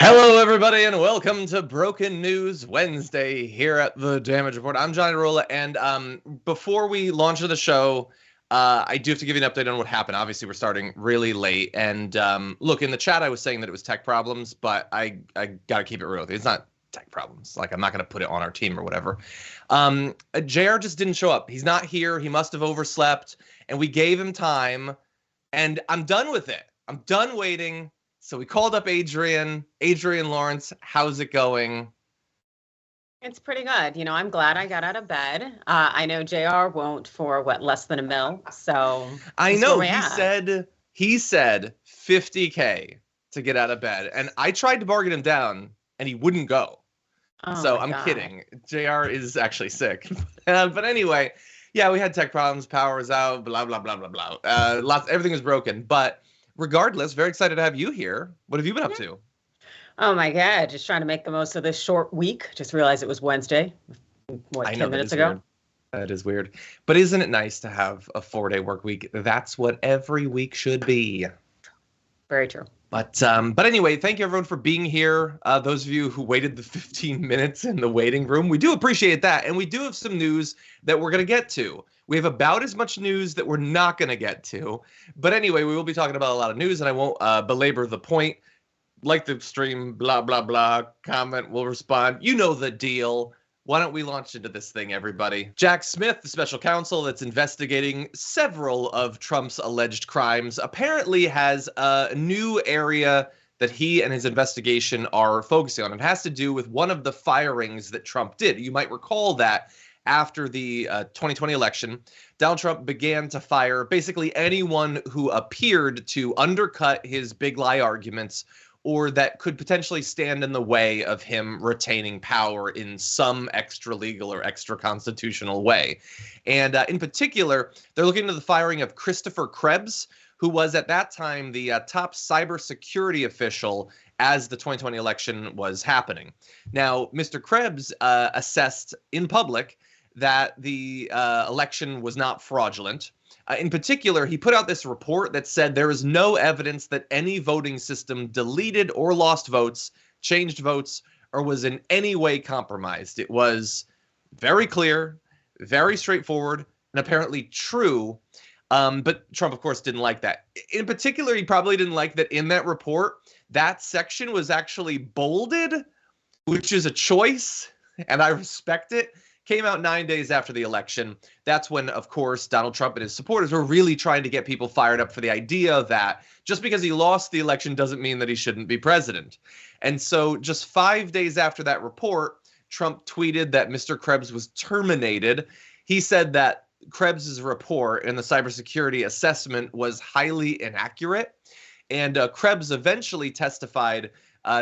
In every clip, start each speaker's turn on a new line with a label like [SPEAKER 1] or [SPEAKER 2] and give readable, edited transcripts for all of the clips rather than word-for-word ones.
[SPEAKER 1] Hello, everybody, and welcome to Broken News Wednesday here at the Damage Report. I'm Iadarola, and before we launch into the show, I do have to give you an update on what happened. Obviously, we're starting really late, and look, in the chat, I was saying that it was tech problems, but I got to keep it real with you. It's not tech problems. Like, I'm not going to put it on our team or whatever. JR just didn't show up. He's not here. He must have overslept, and we gave him time, and I'm done with it. I'm done waiting. So we called up Adrienne. Adrienne Lawrence, how's it going?
[SPEAKER 2] It's pretty good. You know, I'm glad I got out of bed. I know JR won't for less than $1 million. So
[SPEAKER 1] I know he said 50K to get out of bed, and I tried to bargain him down, and he wouldn't go. So I'm kidding. JR is actually sick, but anyway, yeah, we had tech problems. Power was out. Blah blah blah blah blah. Everything was broken, but. Regardless, very excited to have you here. What have you been up to?
[SPEAKER 2] Oh my God, just trying to make the most of this short week. Just realized it was Wednesday, 10 minutes ago?
[SPEAKER 1] Weird. That is weird. But isn't it nice to have a 4-day work week? That's what every week should be.
[SPEAKER 2] Very true.
[SPEAKER 1] But anyway, thank you everyone for being here. Those of you who waited the 15 minutes in the waiting room, we do appreciate that. And we do have some news that we're going to get to. We have about as much news that we're not going to get to. But anyway, we will be talking about a lot of news, and I won't belabor the point. Like the stream, blah, blah, blah. Comment, we'll respond. You know the deal. Why don't we launch into this thing, everybody? Jack Smith, the special counsel that's investigating several of Trump's alleged crimes, apparently has a new area that he and his investigation are focusing on. It has to do with one of the firings that Trump did. You might recall that after the 2020 election, Donald Trump began to fire basically anyone who appeared to undercut his big lie arguments or that could potentially stand in the way of him retaining power in some extra legal or extra constitutional way. And in particular, they're looking into the firing of Christopher Krebs, who was at that time the top cybersecurity official as the 2020 election was happening. Now, Mr. Krebs assessed in public that the election was not fraudulent. In particular, he put out this report that said there is no evidence that any voting system deleted or lost votes, changed votes, or was in any way compromised. It was very clear, very straightforward, and apparently true. But Trump, of course, didn't like that. In particular, he probably didn't like that in that report, that section was actually bolded, which is a choice, and I respect it. Came out 9 days after the election. That's when, of course, Donald Trump and his supporters were really trying to get people fired up for the idea that just because he lost the election doesn't mean that he shouldn't be president. And so just 5 days after that report, Trump tweeted that Mr. Krebs was terminated. He said that Krebs's report and the cybersecurity assessment was highly inaccurate. And Krebs eventually testified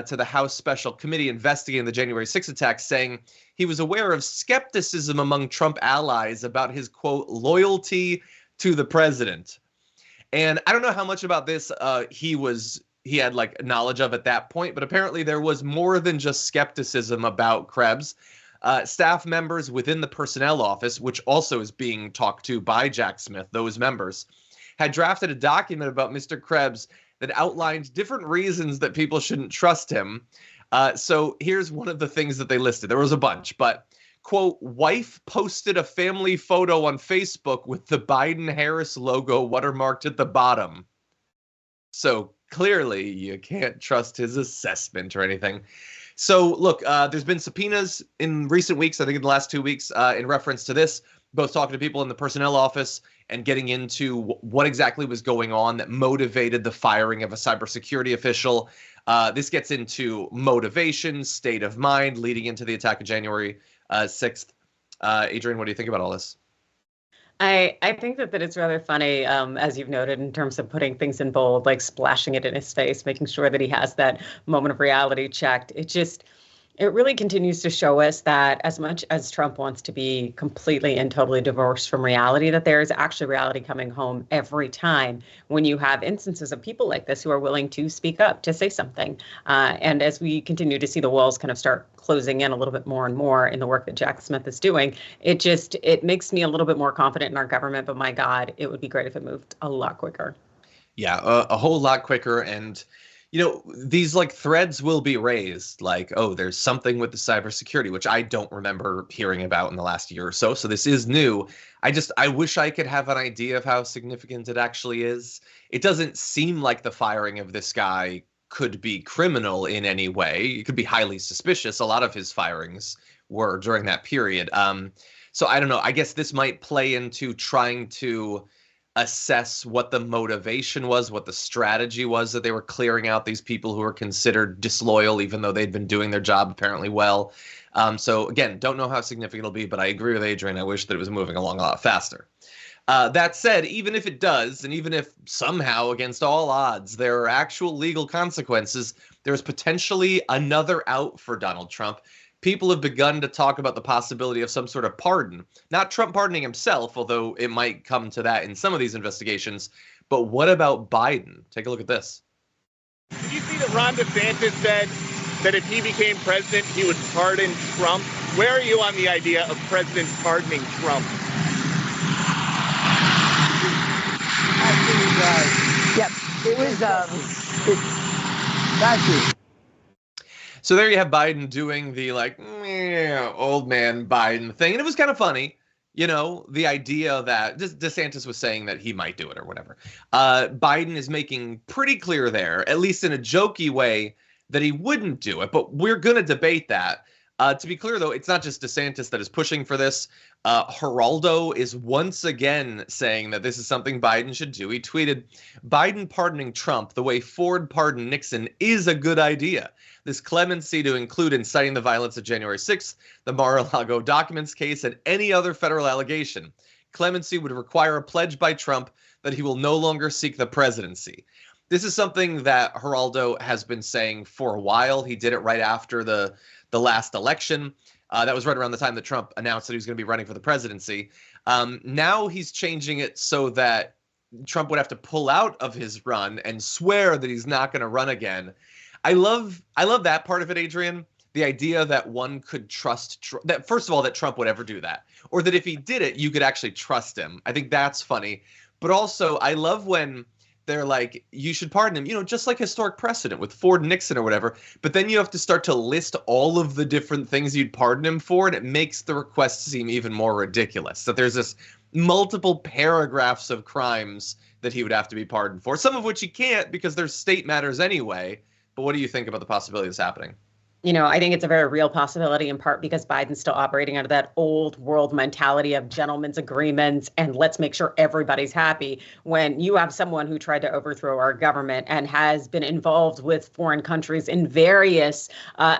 [SPEAKER 1] to the House Special Committee investigating the January 6th attacks, saying he was aware of skepticism among Trump allies about his, quote, loyalty to the president. And I don't know how much about this he had like knowledge of at that point, but apparently there was more than just skepticism about Krebs. Staff members within the personnel office, which also is being talked to by Jack Smith, those members, had drafted a document about Mr. Krebs that outlined different reasons that people shouldn't trust him. So here's one of the things that they listed. There was a bunch, but, quote, wife posted a family photo on Facebook with the Biden-Harris logo watermarked at the bottom. So clearly you can't trust his assessment or anything. So look, there's been subpoenas in recent weeks, I think in the last 2 weeks, in reference to this, both talking to people in the personnel office and getting into what exactly was going on that motivated the firing of a cybersecurity official. This gets into motivation, state of mind, leading into the attack of January 6th. Adrienne, what do you think about all this?
[SPEAKER 2] I think that it's rather funny, as you've noted, in terms of putting things in bold, like splashing it in his face, making sure that he has that moment of reality checked. It really continues to show us that as much as Trump wants to be completely and totally divorced from reality, that there is actually reality coming home every time when you have instances of people like this who are willing to speak up, to say something. And as we continue to see the walls kind of start closing in a little bit more and more in the work that Jack Smith is doing, it makes me a little bit more confident in our government. But my God, it would be great if it moved a lot quicker.
[SPEAKER 1] Yeah, a whole lot quicker. And These like threads will be raised like, oh, there's something with the cybersecurity, which I don't remember hearing about in the last year or so. So this is new. I wish I could have an idea of how significant it actually is. It doesn't seem like the firing of this guy could be criminal in any way. It could be highly suspicious. A lot of his firings were during that period. So I don't know. I guess this might play into trying to assess what the motivation was, what the strategy was that they were clearing out these people who were considered disloyal, even though they'd been doing their job apparently well. So again, don't know how significant it'll be, but I agree with Adrienne. I wish that it was moving along a lot faster. That said, even if it does, and even if somehow, against all odds, there are actual legal consequences, there's potentially another out for Donald Trump. People have begun to talk about the possibility of some sort of pardon. Not Trump pardoning himself, although it might come to that in some of these investigations. But what about Biden? Take a look at this.
[SPEAKER 3] Did you see that Ron DeSantis said that if he became president, he would pardon Trump? Where are you on the idea of presidents pardoning Trump?
[SPEAKER 4] Yep, it was, thank you.
[SPEAKER 1] So there you have Biden doing the like old man Biden thing. And it was kind of funny, the idea that DeSantis was saying that he might do it or whatever. Biden is making pretty clear there, at least in a jokey way, that he wouldn't do it. But we're going to debate that. To be clear, though, it's not just DeSantis that is pushing for this. Geraldo is once again saying that this is something Biden should do. He tweeted, Biden pardoning Trump the way Ford pardoned Nixon is a good idea. This clemency to include inciting the violence of January 6th, the Mar-a-Lago documents case, and any other federal allegation. Clemency would require a pledge by Trump that he will no longer seek the presidency. This is something that Geraldo has been saying for a while. He did it right after the last election. That was right around the time that Trump announced that he was going to be running for the presidency. Now he's changing it so that Trump would have to pull out of his run and swear that he's not going to run again. I love that part of it, Adrienne. The idea that one could trust that, first of all, that Trump would ever do that, or that if he did it, you could actually trust him. I think that's funny. But also, I love when they're like, you should pardon him, just like historic precedent with Ford and Nixon or whatever. But then you have to start to list all of the different things you'd pardon him for, and it makes the request seem even more ridiculous. That there's this multiple paragraphs of crimes that he would have to be pardoned for, some of which he can't because they're state matters anyway. But what do you think about the possibility of this happening?
[SPEAKER 2] I think it's a very real possibility, in part because Biden's still operating under that old world mentality of gentlemen's agreements and let's make sure everybody's happy. When you have someone who tried to overthrow our government and has been involved with foreign countries in various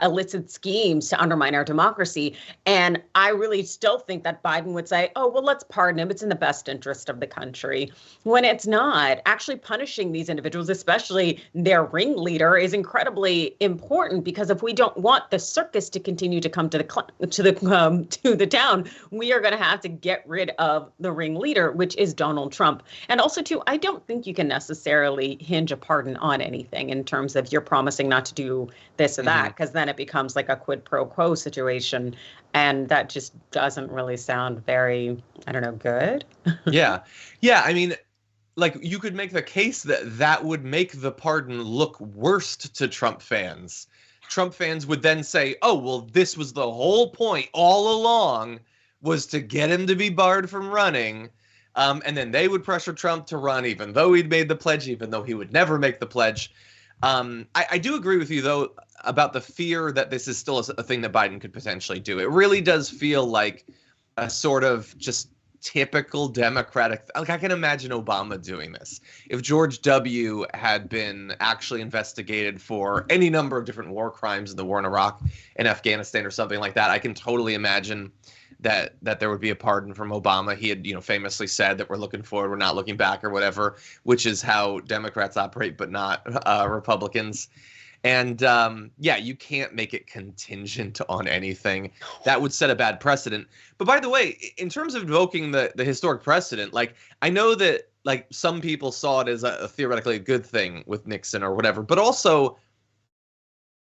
[SPEAKER 2] illicit schemes to undermine our democracy. And I really still think that Biden would say, oh, well, let's pardon him. It's in the best interest of the country. When it's not. Actually punishing these individuals, especially their ringleader, is incredibly important, because if we don't want the circus to continue to come to the town, we are going to have to get rid of the ringleader, which is Donald Trump. And also, too, I don't think you can necessarily hinge a pardon on anything in terms of you're promising not to do this or that, because then it becomes like a quid pro quo situation. And that just doesn't really sound very, I don't know, good.
[SPEAKER 1] Yeah. I mean, like, you could make the case that would make the pardon look worst to Trump fans. Trump fans would then say, oh, well, this was the whole point all along, was to get him to be barred from running. And then they would pressure Trump to run, even though he'd made the pledge, even though he would never make the pledge. I do agree with you, though, about the fear that this is still a thing that Biden could potentially do. It really does feel like a sort of just typical Democratic. Like, I can imagine Obama doing this. If George W. had been actually investigated for any number of different war crimes in the war in Iraq and Afghanistan or something like that, I can totally imagine that there would be a pardon from Obama. He had, famously said that we're looking forward, we're not looking back, or whatever, which is how Democrats operate, but not Republicans. And you can't make it contingent on anything. That would set a bad precedent. But by the way, in terms of invoking the historic precedent, like, I know that like some people saw it as a theoretically a good thing with Nixon or whatever, but also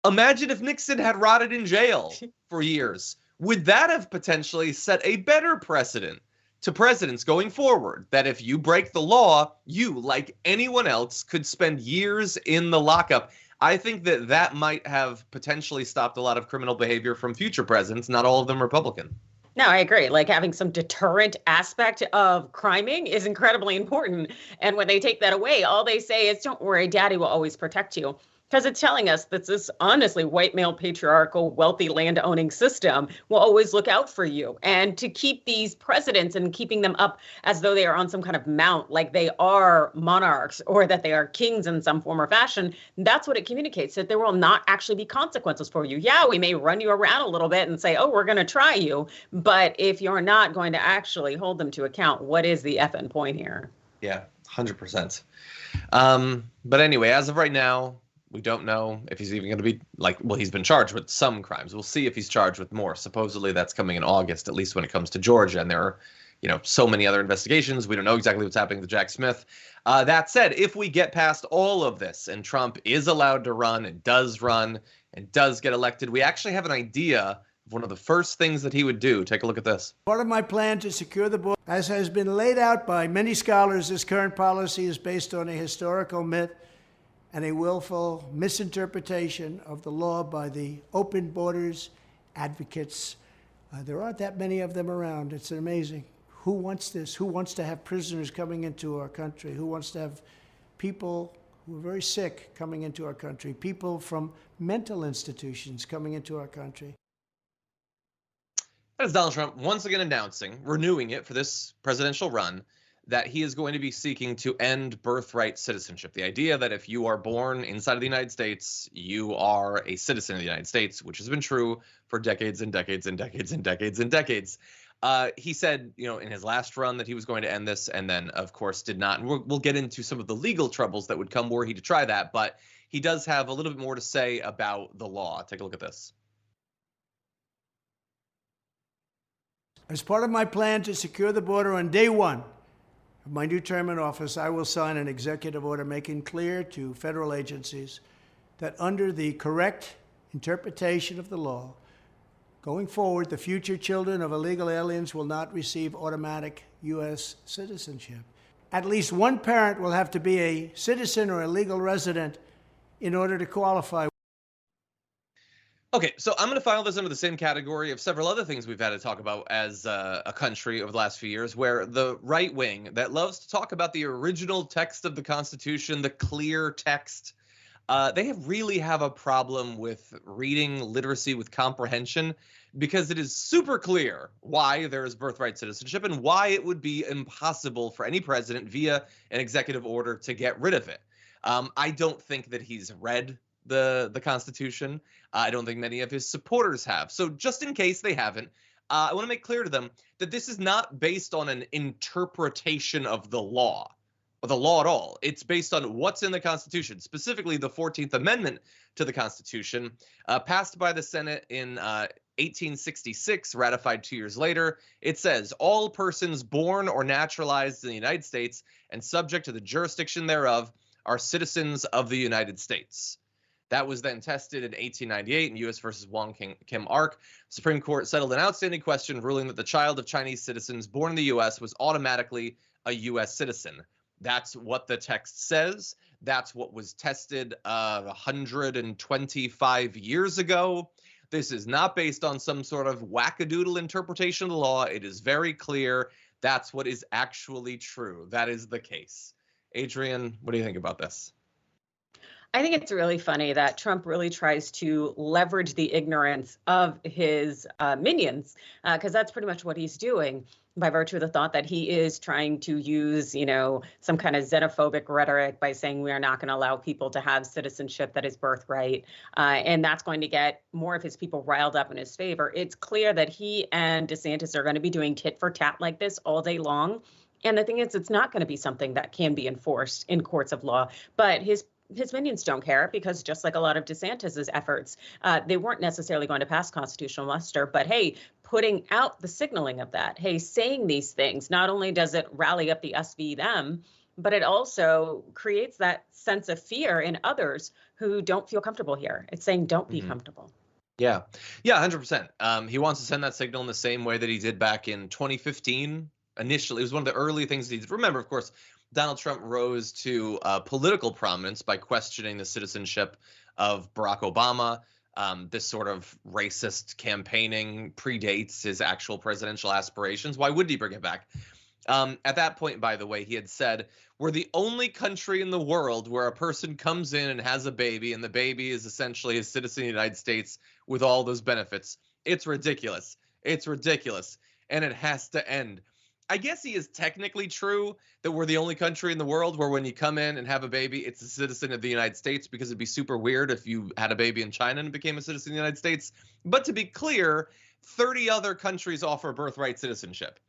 [SPEAKER 1] imagine if Nixon had rotted in jail for years. Would that have potentially set a better precedent to presidents going forward, that if you break the law, you, like anyone else, could spend years in the lockup? I think that that might have potentially stopped a lot of criminal behavior from future presidents, not all of them Republican.
[SPEAKER 2] No, I agree. Like having some deterrent aspect of criming is incredibly important. And when they take that away, all they say is, don't worry, daddy will always protect you. Because it's telling us that this honestly white male patriarchal wealthy land owning system will always look out for you. And to keep these presidents and keeping them up as though they are on some kind of mount, like they are monarchs or that they are kings in some form or fashion, that's what it communicates, that there will not actually be consequences for you. Yeah, we may run you around a little bit and say, oh, we're going to try you. But if you're not going to actually hold them to account, what is the effing point here?
[SPEAKER 1] Yeah, 100%. But anyway, as of right now, we don't know if he's even going to be he's been charged with some crimes. We'll see if he's charged with more. Supposedly that's coming in August, at least when it comes to Georgia. And there are, so many other investigations. We don't know exactly what's happening to Jack Smith. That said, if we get past all of this and Trump is allowed to run and does get elected, we actually have an idea of one of the first things that he would do. Take a look at this.
[SPEAKER 5] Part of my plan to secure the border, as has been laid out by many scholars, this current policy is based on a historical myth and a willful misinterpretation of the law by the open borders advocates. There aren't that many of them around. It's amazing. Who wants this? Who wants to have prisoners coming into our country? Who wants to have people who are very sick coming into our country? People from mental institutions coming into our country?
[SPEAKER 1] That is Donald Trump once again announcing, renewing it for this presidential run, that he is going to be seeking to end birthright citizenship. The idea that if you are born inside of the United States, you are a citizen of the United States, which has been true for decades and decades and decades and decades and decades. He said, in his last run that he was going to end this, and then, of course, did not. And we'll get into some of the legal troubles that would come were he to try that. But he does have a little bit more to say about the law. Take a look at this.
[SPEAKER 5] As part of my plan to secure the border on day one of my new term in office, I will sign an executive order making clear to federal agencies that under the correct interpretation of the law, going forward, the future children of illegal aliens will not receive automatic U.S. citizenship. At least one parent will have to be a citizen or a legal resident in order to qualify.
[SPEAKER 1] Okay, so I'm going to file this under the same category of several other things we've had to talk about as a country over the last few years, where the right wing that loves to talk about the original text of the Constitution, the clear text, they really have a problem with reading literacy with comprehension, because it is super clear why there is birthright citizenship and why it would be impossible for any president via an executive order to get rid of it. I don't think that he's read the Constitution. I don't think many of his supporters have. So just in case they haven't, I want to make clear to them that this is not based on an interpretation of the law or the law at all. It's based on what's in the Constitution, specifically the 14th Amendment to the Constitution, passed by the Senate in 1866, ratified 2 years later. It says, all persons born or naturalized in the United States and subject to the jurisdiction thereof are citizens of the United States. That was then tested in 1898 in U.S. versus Wong Kim Ark. Supreme Court settled an outstanding question, ruling that the child of Chinese citizens born in the U.S. was automatically a U.S. citizen. That's what the text says. That's what was tested 125 years ago. This is not based on some sort of wackadoodle interpretation of the law. It is very clear. That's what is actually true. That is the case. Adrienne, what do you think about this?
[SPEAKER 2] I think it's really funny that Trump really tries to leverage the ignorance of his minions, because that's pretty much what he's doing by virtue of the thought that he is trying to use, some kind of xenophobic rhetoric by saying we are not going to allow people to have citizenship that is birthright. And that's going to get more of his people riled up in his favor. It's clear that he and DeSantis are going to be doing tit for tat like this all day long. And the thing is, it's not going to be something that can be enforced in courts of law. But his minions don't care, because just like a lot of DeSantis's efforts, they weren't necessarily going to pass constitutional muster. But hey, putting out the signaling of that, hey, saying these things, not only does it rally up the us v them, but it also creates that sense of fear in others who don't feel comfortable here. It's saying don't be comfortable.
[SPEAKER 1] Yeah, 100%. He wants to send that signal in the same way that he did back in 2015. Initially, it was one of the early things he did. Remember, of course, Donald Trump rose to political prominence by questioning the citizenship of Barack Obama. This sort of racist campaigning predates his actual presidential aspirations. Why would he bring it back? At that point, by the way, he had said, we're the only country in the world where a person comes in and has a baby, and the baby is essentially a citizen of the United States with all those benefits. It's ridiculous. It's ridiculous. And it has to end. I guess he is technically true that we're the only country in the world where when you come in and have a baby, it's a citizen of the United States, because it'd be super weird if you had a baby in China and became a citizen of the United States. But to be clear, 30 other countries offer birthright citizenship.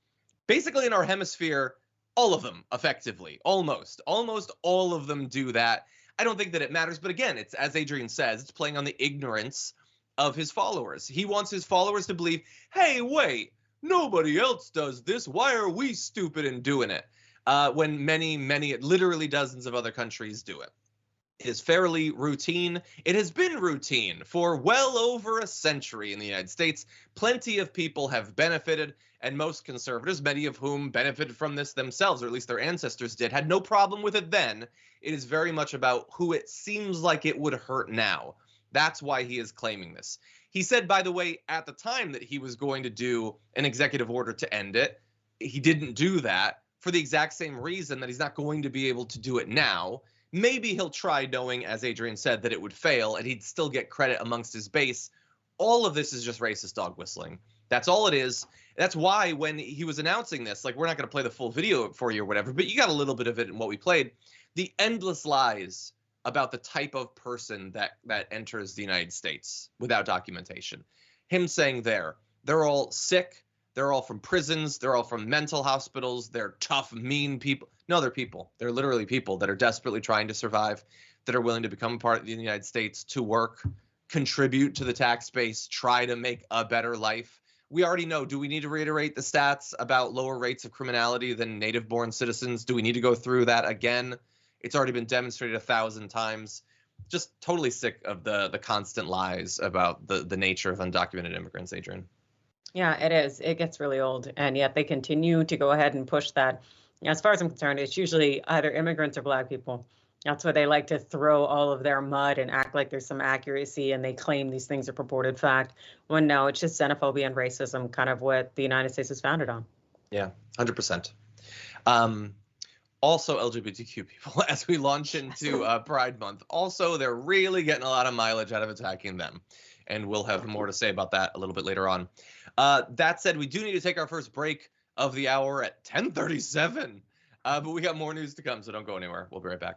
[SPEAKER 1] Basically in our hemisphere, all of them effectively, almost all of them do that. I don't think that it matters. But again, it's, as Adrienne says, it's playing on the ignorance of his followers. He wants his followers to believe, hey, wait, nobody else does this. Why are we stupid in doing it? When many, literally dozens of other countries do it. It is fairly routine. It has been routine for well over a century in the United States. Plenty of people have benefited, and most conservatives, many of whom benefited from this themselves, or at least their ancestors did, had no problem with it then. It is very much about who it seems like it would hurt now. That's why he is claiming this. He said, by the way, at the time that he was going to do an executive order to end it. He didn't do that for the exact same reason that he's not going to be able to do it now. Maybe he'll try, knowing, as Adrienne said, that it would fail and he'd still get credit amongst his base. All of this is just racist dog whistling. That's all it is. That's why when he was announcing this, like, we're not going to play the full video for you or whatever, but you got a little bit of it in what we played. The endless lies about the type of person that enters the United States without documentation. Him saying they're all sick. They're all from prisons. They're all from mental hospitals. They're tough, mean people. No, they're people. They're literally people that are desperately trying to survive, that are willing to become a part of the United States, to work, contribute to the tax base, try to make a better life. We already know. Do we need to reiterate the stats about lower rates of criminality than native-born citizens? Do we need to go through that again? It's already been demonstrated 1,000 times. Just totally sick of the constant lies about the nature of undocumented immigrants, Adrienne.
[SPEAKER 2] Yeah, it is. It gets really old. And yet they continue to go ahead and push that. As far as I'm concerned, it's usually either immigrants or Black people. That's where they like to throw all of their mud and act like there's some accuracy, and they claim these things are purported fact, when no, it's just xenophobia and racism, kind of what the United States is founded on.
[SPEAKER 1] Yeah, 100%. Also, LGBTQ people, as we launch into Pride Month, also, they're really getting a lot of mileage out of attacking them. And we'll have more to say about that a little bit later on. That said, we do need to take our first break of the hour at 10:37. But we got more news to come, so don't go anywhere. We'll be right back.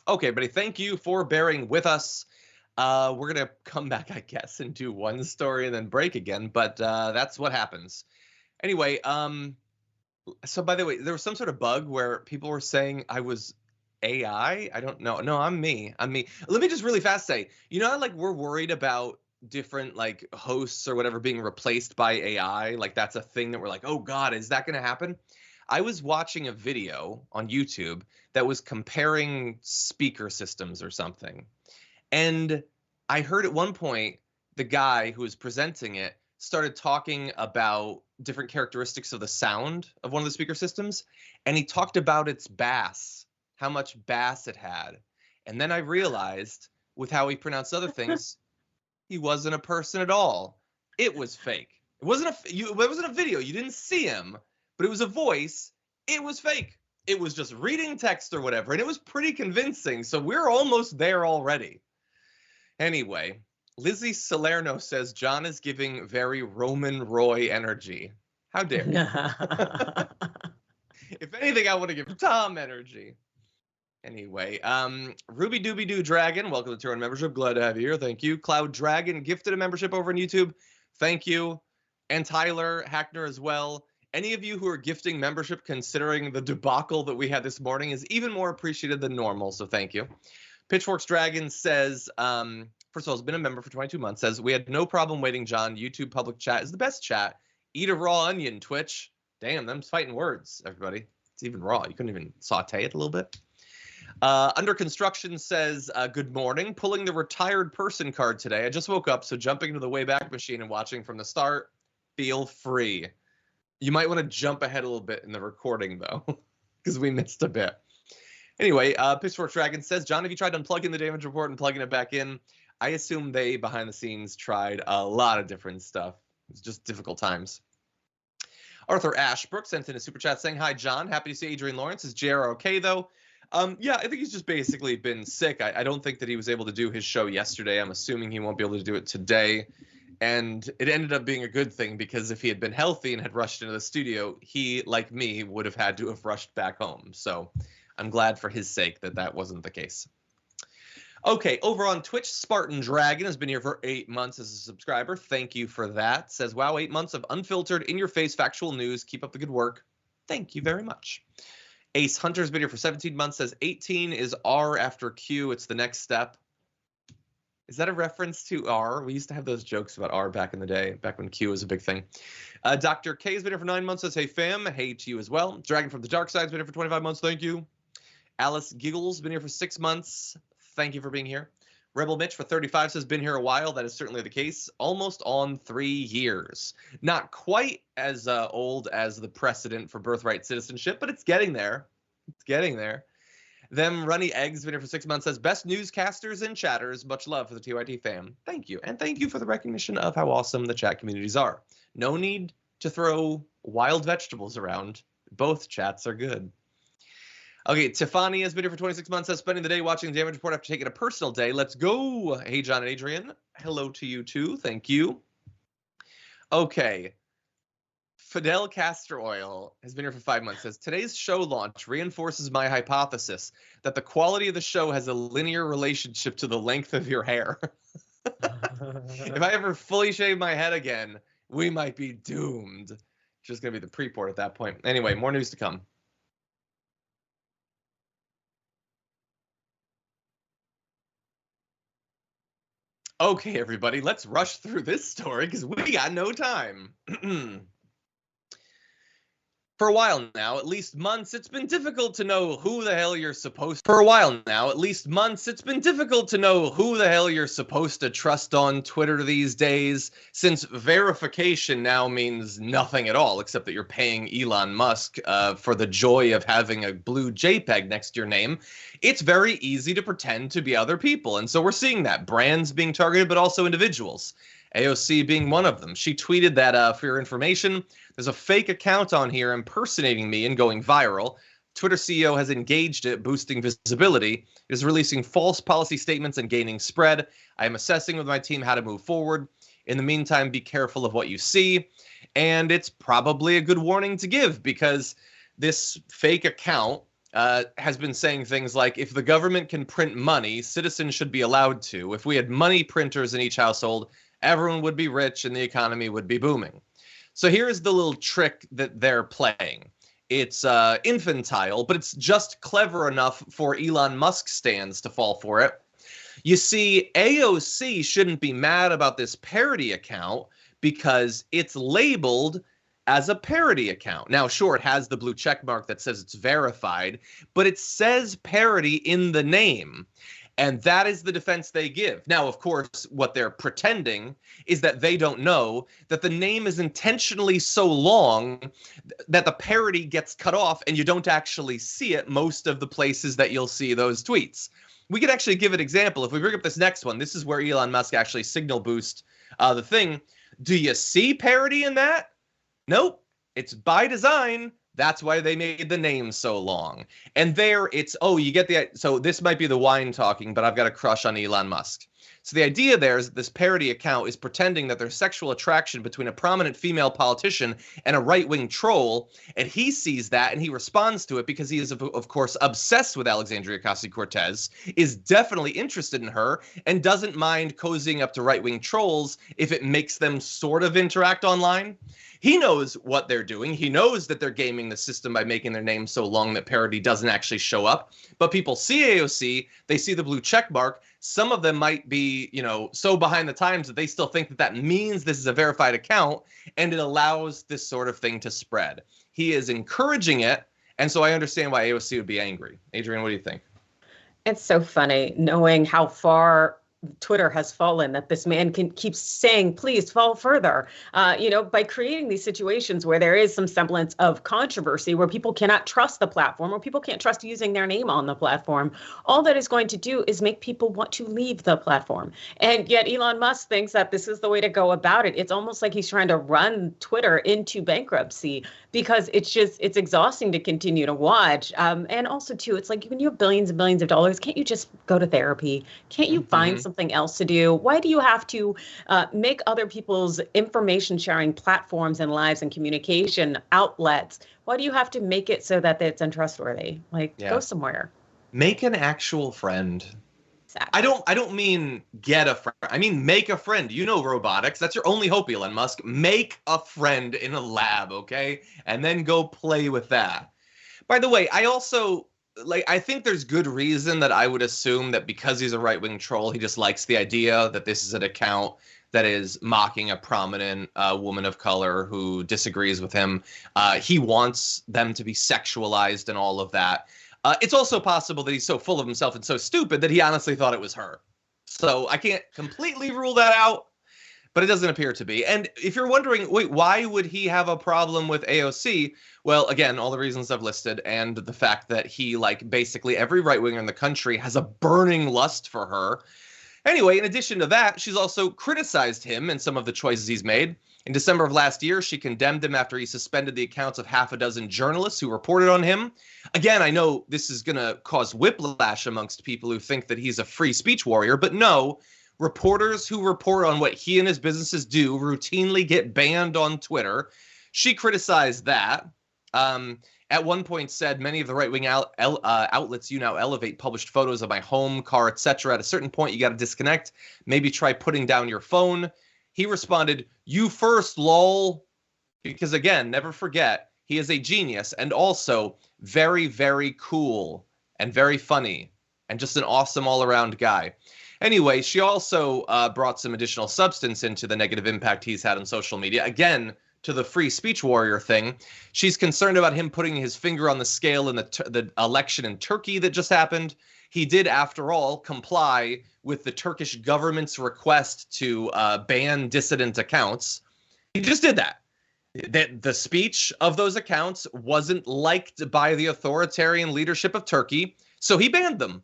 [SPEAKER 1] Okay, everybody, thank you for bearing with us. We're going to come back, I guess, and do one story and then break again. But that's what happens. Anyway, so by the way, there was some sort of bug where people were saying I was AI. I don't know. No, I'm me. Let me just really fast say, you know, like, we're worried about different, like, hosts or whatever being replaced by AI. Like, that's a thing that we're like, oh God, is that going to happen? I was watching a video on YouTube that was comparing speaker systems or something. And I heard at one point, the guy who was presenting it started talking about different characteristics of the sound of one of the speaker systems. And he talked about its bass, how much bass it had. And then I realized, with how he pronounced other things, he wasn't a person at all. It was fake. It wasn't a video. You didn't see him, but it was a voice. It was fake. It was just reading text or whatever. And it was pretty convincing. So we're almost there already. Anyway, Lizzie Salerno says John is giving very Roman Roy energy. How dare you? If anything, I want to give Tom energy. Anyway, Ruby Dooby Doo Dragon, welcome to Turn membership. Glad to have you here. Thank you. Cloud Dragon gifted a membership over on YouTube. Thank you. And Tyler Hackner as well. Any of you who are gifting membership, considering the debacle that we had this morning, is even more appreciated than normal. So thank you. Pitchforks Dragon says, first of all, has been a member for 22 months, says, we had no problem waiting, John. YouTube public chat is the best chat. Eat a raw onion, Twitch. Damn, them's fighting words, everybody. It's even raw. You couldn't even saute it a little bit. Under Construction says, good morning. Pulling the retired person card today. I just woke up, so jumping into the Wayback Machine and watching from the start. Feel free. You might want to jump ahead a little bit in the recording, though, because we missed a bit. Anyway, Pitchfork Dragon says, John, have you tried unplugging the damage report and plugging it back in? I assume they, behind the scenes, tried a lot of different stuff. It's just difficult times. Arthur Ashbrook sent in a super chat saying, hi, John. Happy to see Adrienne Lawrence. Is JR okay, though? Yeah, I think he's just basically been sick. I don't think that he was able to do his show yesterday. I'm assuming he won't be able to do it today. And it ended up being a good thing, because if he had been healthy and had rushed into the studio, he, like me, would have had to have rushed back home. So I'm glad for his sake that that wasn't the case. Okay, over on Twitch, Spartan Dragon has been here for 8 months as a subscriber. Thank you for that. Says, wow, 8 months of unfiltered, in-your-face factual news. Keep up the good work. Thank you very much. Ace Hunter's been here for 17 months. Says, 18 is R after Q. It's the next step. Is that a reference to R? We used to have those jokes about R back in the day, back when Q was a big thing. Dr. K has been here for 9 months. Says, hey, fam. Hey to you as well. Dragon from the Dark Side has been here for 25 months. Thank you. Alice Giggles been here for 6 months. Thank you for being here. Rebel Mitch for 35 says, been here a while. That is certainly the case. Almost on 3 years. Not quite as old as the precedent for birthright citizenship, but it's getting there. It's getting there. Them Runny Eggs been here for 6 months. Says, best newscasters and chatters. Much love for the TYT fam. Thank you. And thank you for the recognition of how awesome the chat communities are. No need to throw wild vegetables around. Both chats are good. Okay, Tiffany has been here for 26 months, says, spending the day watching the damage report after taking a personal day. Let's go. Hey, John and Adrienne. Hello to you, too. Thank you. Okay. Fidel Castor Oil has been here for 5 months, says, today's show launch reinforces my hypothesis that the quality of the show has a linear relationship to the length of your hair. If I ever fully shave my head again, we might be doomed. Just going to be the pre-port at that point. Anyway, more news to come. Okay, everybody, let's rush through this story because we got no time. For a while now, at least months, it's been difficult to know who the hell you're supposed to. For a while now, at least months, it's been difficult to know who the hell you're supposed to trust on Twitter these days, since verification now means nothing at all, except that you're paying Elon Musk for the joy of having a blue JPEG next to your name. It's very easy to pretend to be other people, and so we're seeing that. Brands being targeted, but also individuals. AOC being one of them. She tweeted that, for your information, there's a fake account on here impersonating me and going viral. Twitter CEO has engaged it, boosting visibility. It is releasing false policy statements and gaining spread. I am assessing with my team how to move forward. In the meantime, be careful of what you see. And it's probably a good warning to give, because this fake account has been saying things like, if the government can print money, citizens should be allowed to. If we had money printers in each household, everyone would be rich and the economy would be booming. So here's the little trick that they're playing. It's infantile, but it's just clever enough for Elon Musk stands to fall for it. You see, AOC shouldn't be mad about this parody account because it's labeled as a parody account. Now, sure, it has the blue check mark that says it's verified, but it says parody in the name. And that is the defense they give. Now, of course, what they're pretending is that they don't know that the name is intentionally so long that the parody gets cut off and you don't actually see it most of the places that you'll see those tweets. We could actually give an example. If we bring up this next one, this is where Elon Musk actually signal boost the thing. Do you see parody in that? Nope. It's by design. That's why they made the name so long. And there it's, oh, you get the, so this might be the wine talking, but I've got a crush on Elon Musk. So the idea there is that this parody account is pretending that there's sexual attraction between a prominent female politician and a right-wing troll, and he sees that and he responds to it because he is, of course, obsessed with Alexandria Ocasio-Cortez, is definitely interested in her, and doesn't mind cozying up to right-wing trolls if it makes them sort of interact online. He knows what they're doing. He knows that they're gaming the system by making their name so long that parody doesn't actually show up. But people see AOC, they see the blue check mark. Some of them might be, you know, so behind the times that they still think that that means this is a verified account, and it allows this sort of thing to spread. He is encouraging it, and so I understand why AOC would be angry. Adrienne, what do you think?
[SPEAKER 2] It's so funny knowing how far Twitter has fallen, that this man can keep saying, please fall further, by creating these situations where there is some semblance of controversy, where people cannot trust the platform, or people can't trust using their name on the platform. All that is going to do is make people want to leave the platform. And yet Elon Musk thinks that this is the way to go about it. It's almost like he's trying to run Twitter into bankruptcy, because it's exhausting to continue to watch. And also, too, it's like, when you have billions and billions of dollars, can't you just go to therapy? Can't you find something else to do? Why do you have to make other people's information sharing platforms and lives and communication outlets? Why do you have to make it so that it's untrustworthy? Go somewhere.
[SPEAKER 1] Make an actual friend.
[SPEAKER 2] Exactly.
[SPEAKER 1] I don't mean get a friend. I mean make a friend. You know robotics. That's your only hope, Elon Musk. Make a friend in a lab, okay? And then go play with that. By the way, I also I think there's good reason that I would assume that because he's a right-wing troll, he just likes the idea that this is an account that is mocking a prominent woman of color who disagrees with him. He wants them to be sexualized and all of that. It's also possible that he's so full of himself and so stupid that he honestly thought it was her. So I can't completely rule that out, but it doesn't appear to be. And if you're wondering, wait, why would he have a problem with AOC? Well, again, all the reasons I've listed, and the fact that he, basically every right-winger in the country has a burning lust for her. Anyway, in addition to that, she's also criticized him and some of the choices he's made. In December of last year, she condemned him after he suspended the accounts of half a dozen journalists who reported on him. Again, I know this is going to cause whiplash amongst people who think that he's a free speech warrior, but no, reporters who report on what he and his businesses do routinely get banned on Twitter. She criticized that. At one point said, many of the right-wing outlets you now elevate published photos of my home, car, etc. At a certain point, you got to disconnect. Maybe try putting down your phone. He responded, you first, lol. Because again, never forget, he is a genius and also very, very cool and very funny and just an awesome all-around guy. Anyway, she also brought some additional substance into the negative impact he's had on social media. Again, to the free speech warrior thing. She's concerned about him putting his finger on the scale in the election in Turkey that just happened. He did, after all, comply with the Turkish government's request to ban dissident accounts. He just did that. The speech of those accounts wasn't liked by the authoritarian leadership of Turkey, so he banned them.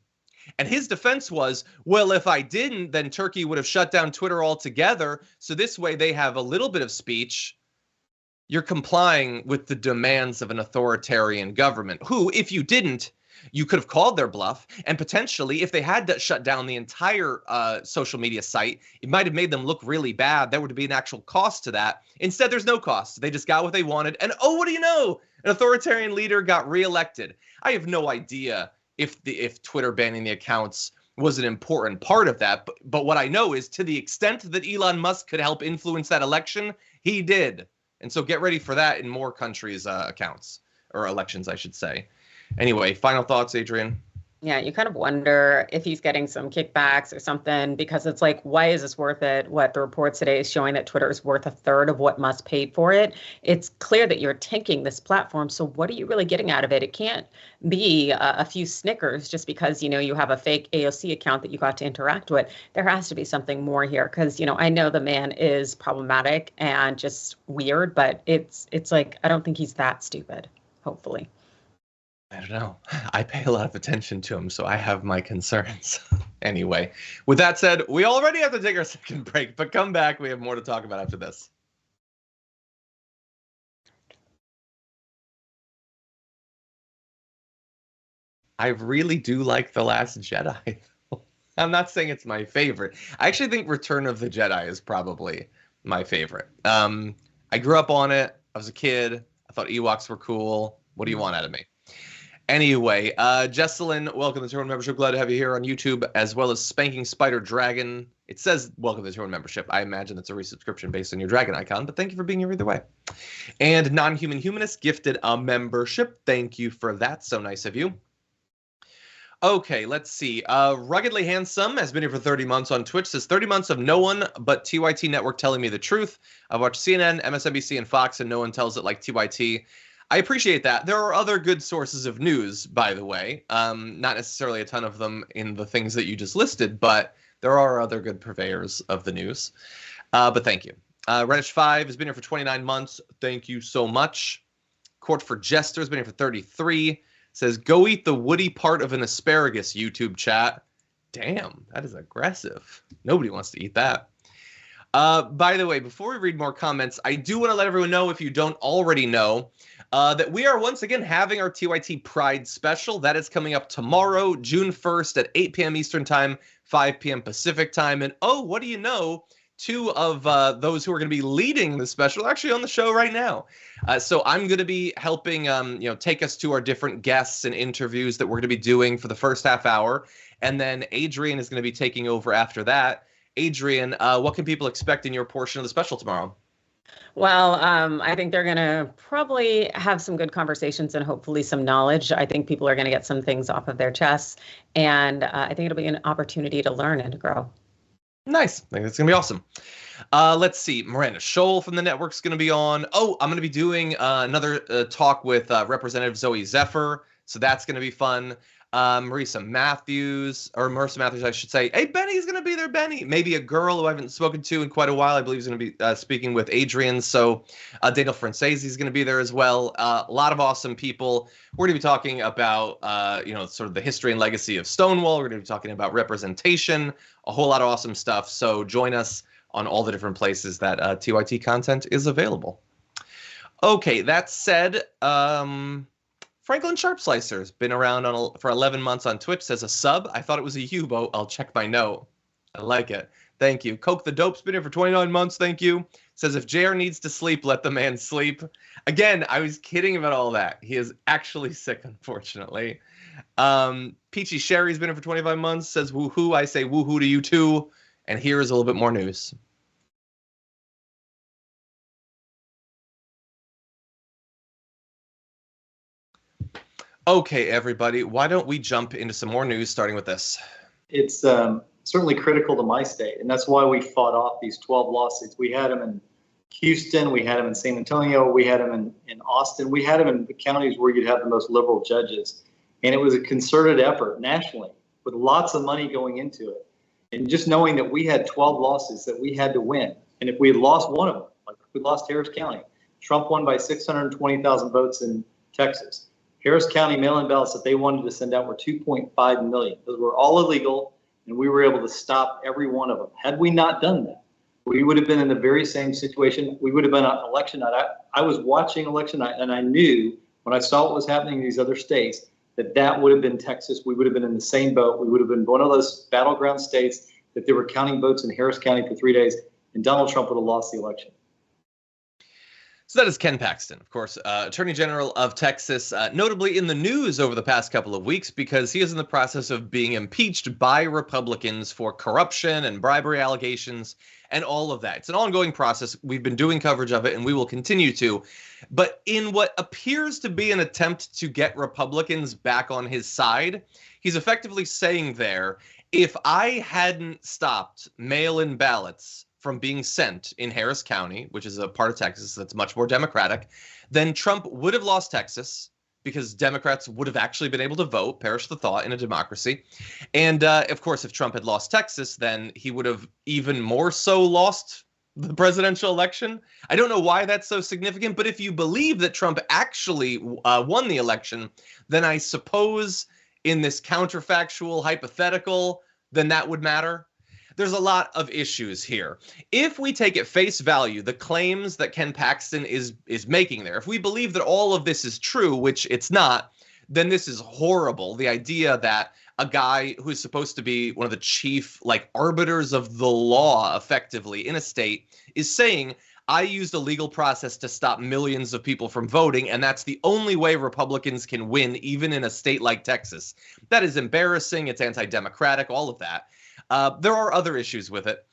[SPEAKER 1] And his defense was, well, if I didn't, then Turkey would have shut down Twitter altogether, so this way they have a little bit of speech. You're complying with the demands of an authoritarian government who, if you didn't, you could have called their bluff, and potentially, if they had to shut down the entire social media site, it might have made them look really bad. There would be an actual cost to that. Instead, there's no cost. They just got what they wanted, and oh, what do you know? An authoritarian leader got reelected. I have no idea if Twitter banning the accounts was an important part of that, but what I know is, to the extent that Elon Musk could help influence that election, he did. And so get ready for that in more countries' accounts, or elections, I should say. Anyway, final thoughts, Adrienne?
[SPEAKER 2] Yeah, you kind of wonder if he's getting some kickbacks or something, because it's like, why is this worth it? What the reports today is showing that Twitter is worth a third of what Musk paid for it. It's clear that you're tanking this platform. So what are you really getting out of it? It can't be a few Snickers just because, you have a fake AOC account that you got to interact with. There has to be something more here, because, I know the man is problematic and just weird, but it's like, I don't think he's that stupid, hopefully.
[SPEAKER 1] I don't know. I pay a lot of attention to him, so I have my concerns. Anyway, with that said, we already have to take our second break, but come back. We have more to talk about after this. I really do like The Last Jedi. I'm not saying it's my favorite. I actually think Return of the Jedi is probably my favorite. I grew up on it. I was a kid. I thought Ewoks were cool. What do you want out of me? Anyway, Jesselyn, welcome to the Tyrone membership. Glad to have you here on YouTube, as well as Spanking Spider Dragon. It says welcome to the Tyrone membership. I imagine that's a resubscription based on your dragon icon, but thank you for being here either way. And Non-Human Humanist gifted a membership. Thank you for that. So nice of you. Okay, let's see. Ruggedly Handsome has been here for 30 months on Twitch. Says 30 months of no one but TYT Network telling me the truth. I've watched CNN, MSNBC, and Fox, and no one tells it like TYT. I appreciate that. There are other good sources of news, by the way. Not necessarily a ton of them in the things that you just listed, but There are other good purveyors of the news. But thank you. Reddish5 has been here for 29 months. Thank you so much. Court for Jester has been here for 33. Says, go eat the woody part of an asparagus, YouTube chat. Damn, that is aggressive. Nobody wants to eat that. By the way, before we read more comments, I do want to let everyone know, if you don't already know, that we are once again having our TYT Pride special. That is coming up tomorrow, June 1st at 8 p.m. Eastern Time, 5 p.m. Pacific Time. And oh, what do you know? Two of those who are going to be leading the special are actually on the show right now. So I'm going to be helping, take us to our different guests and interviews that we're going to be doing for the first half hour. And then Adrienne is going to be taking over after that. Adrienne, what can people expect in your portion of the special tomorrow?
[SPEAKER 2] Well, I think they're going to probably have some good conversations and hopefully some knowledge. I think people are going to get some things off of their chests. And I think it'll be an opportunity to learn and to grow. Nice.
[SPEAKER 1] I think that's going to be awesome. Let's see. Miranda Scholl from the network's going to be on. Oh, I'm going to be doing another talk with Representative Zoe Zephyr. So that's going to be fun. Marissa Matthews, I should say. Hey, Benny's going to be there, Benny. Maybe a girl who I haven't spoken to in quite a while. I believe is going to be speaking with Adrienne. So Daniel Francese is going to be there as well. A lot of awesome people. We're going to be talking about, sort of the history and legacy of Stonewall. We're going to be talking about representation, a whole lot of awesome stuff. So join us on all the different places that TYT content is available. Okay, that said, Franklin Sharpslicer's been around for 11 months on Twitch, says a sub. I thought it was a U-boat. I'll check my note. I like it. Thank you. Coke the Dope's been here for 29 months. Thank you. Says if JR needs to sleep, let the man sleep. Again, I was kidding about all that. He is actually sick, unfortunately. Peachy Sherry's been here for 25 months. Says woohoo. I say woohoo to you too. And here is a little bit more news. Okay, everybody, why don't we jump into some more news, starting with this?
[SPEAKER 6] It's certainly critical to my state, and that's why we fought off these 12 lawsuits. We had them in Houston, we had them in San Antonio, we had them in Austin, we had them in the counties where you'd have the most liberal judges. And it was a concerted effort nationally with lots of money going into it. And just knowing that we had 12 lawsuits that we had to win, and if we had lost one of them, like we lost Harris County, Trump won by 620,000 votes in Texas. Harris County mail-in ballots that they wanted to send out were 2.5 million. Those were all illegal, and we were able to stop every one of them. Had we not done that, we would have been in the very same situation. We would have been on election night. I was watching election night, and I knew when I saw what was happening in these other states that would have been Texas. We would have been in the same boat. We would have been one of those battleground states that they were counting votes in Harris County for 3 days, and Donald Trump would have lost the election.
[SPEAKER 1] So that is Ken Paxton, of course, Attorney General of Texas, notably in the news over the past couple of weeks because he is in the process of being impeached by Republicans for corruption and bribery allegations and all of that. It's an ongoing process. We've been doing coverage of it, and we will continue to. But in what appears to be an attempt to get Republicans back on his side, he's effectively saying there, if I hadn't stopped mail-in ballots from being sent in Harris County, which is a part of Texas that's much more Democratic, then Trump would have lost Texas because Democrats would have actually been able to vote, perish the thought, in a democracy. And of course, if Trump had lost Texas, then he would have even more so lost the presidential election. I don't know why that's so significant, but if you believe that Trump actually won the election, then I suppose in this counterfactual hypothetical, then that would matter. There's a lot of issues here. If we take at face value the claims that Ken Paxton is making there, if we believe that all of this is true, which it's not, then this is horrible. The idea that a guy who is supposed to be one of the chief arbiters of the law effectively in a state is saying, I used a legal process to stop millions of people from voting, and that's the only way Republicans can win, even in a state like Texas. That is embarrassing. It's anti-democratic, all of that. There are other issues with it.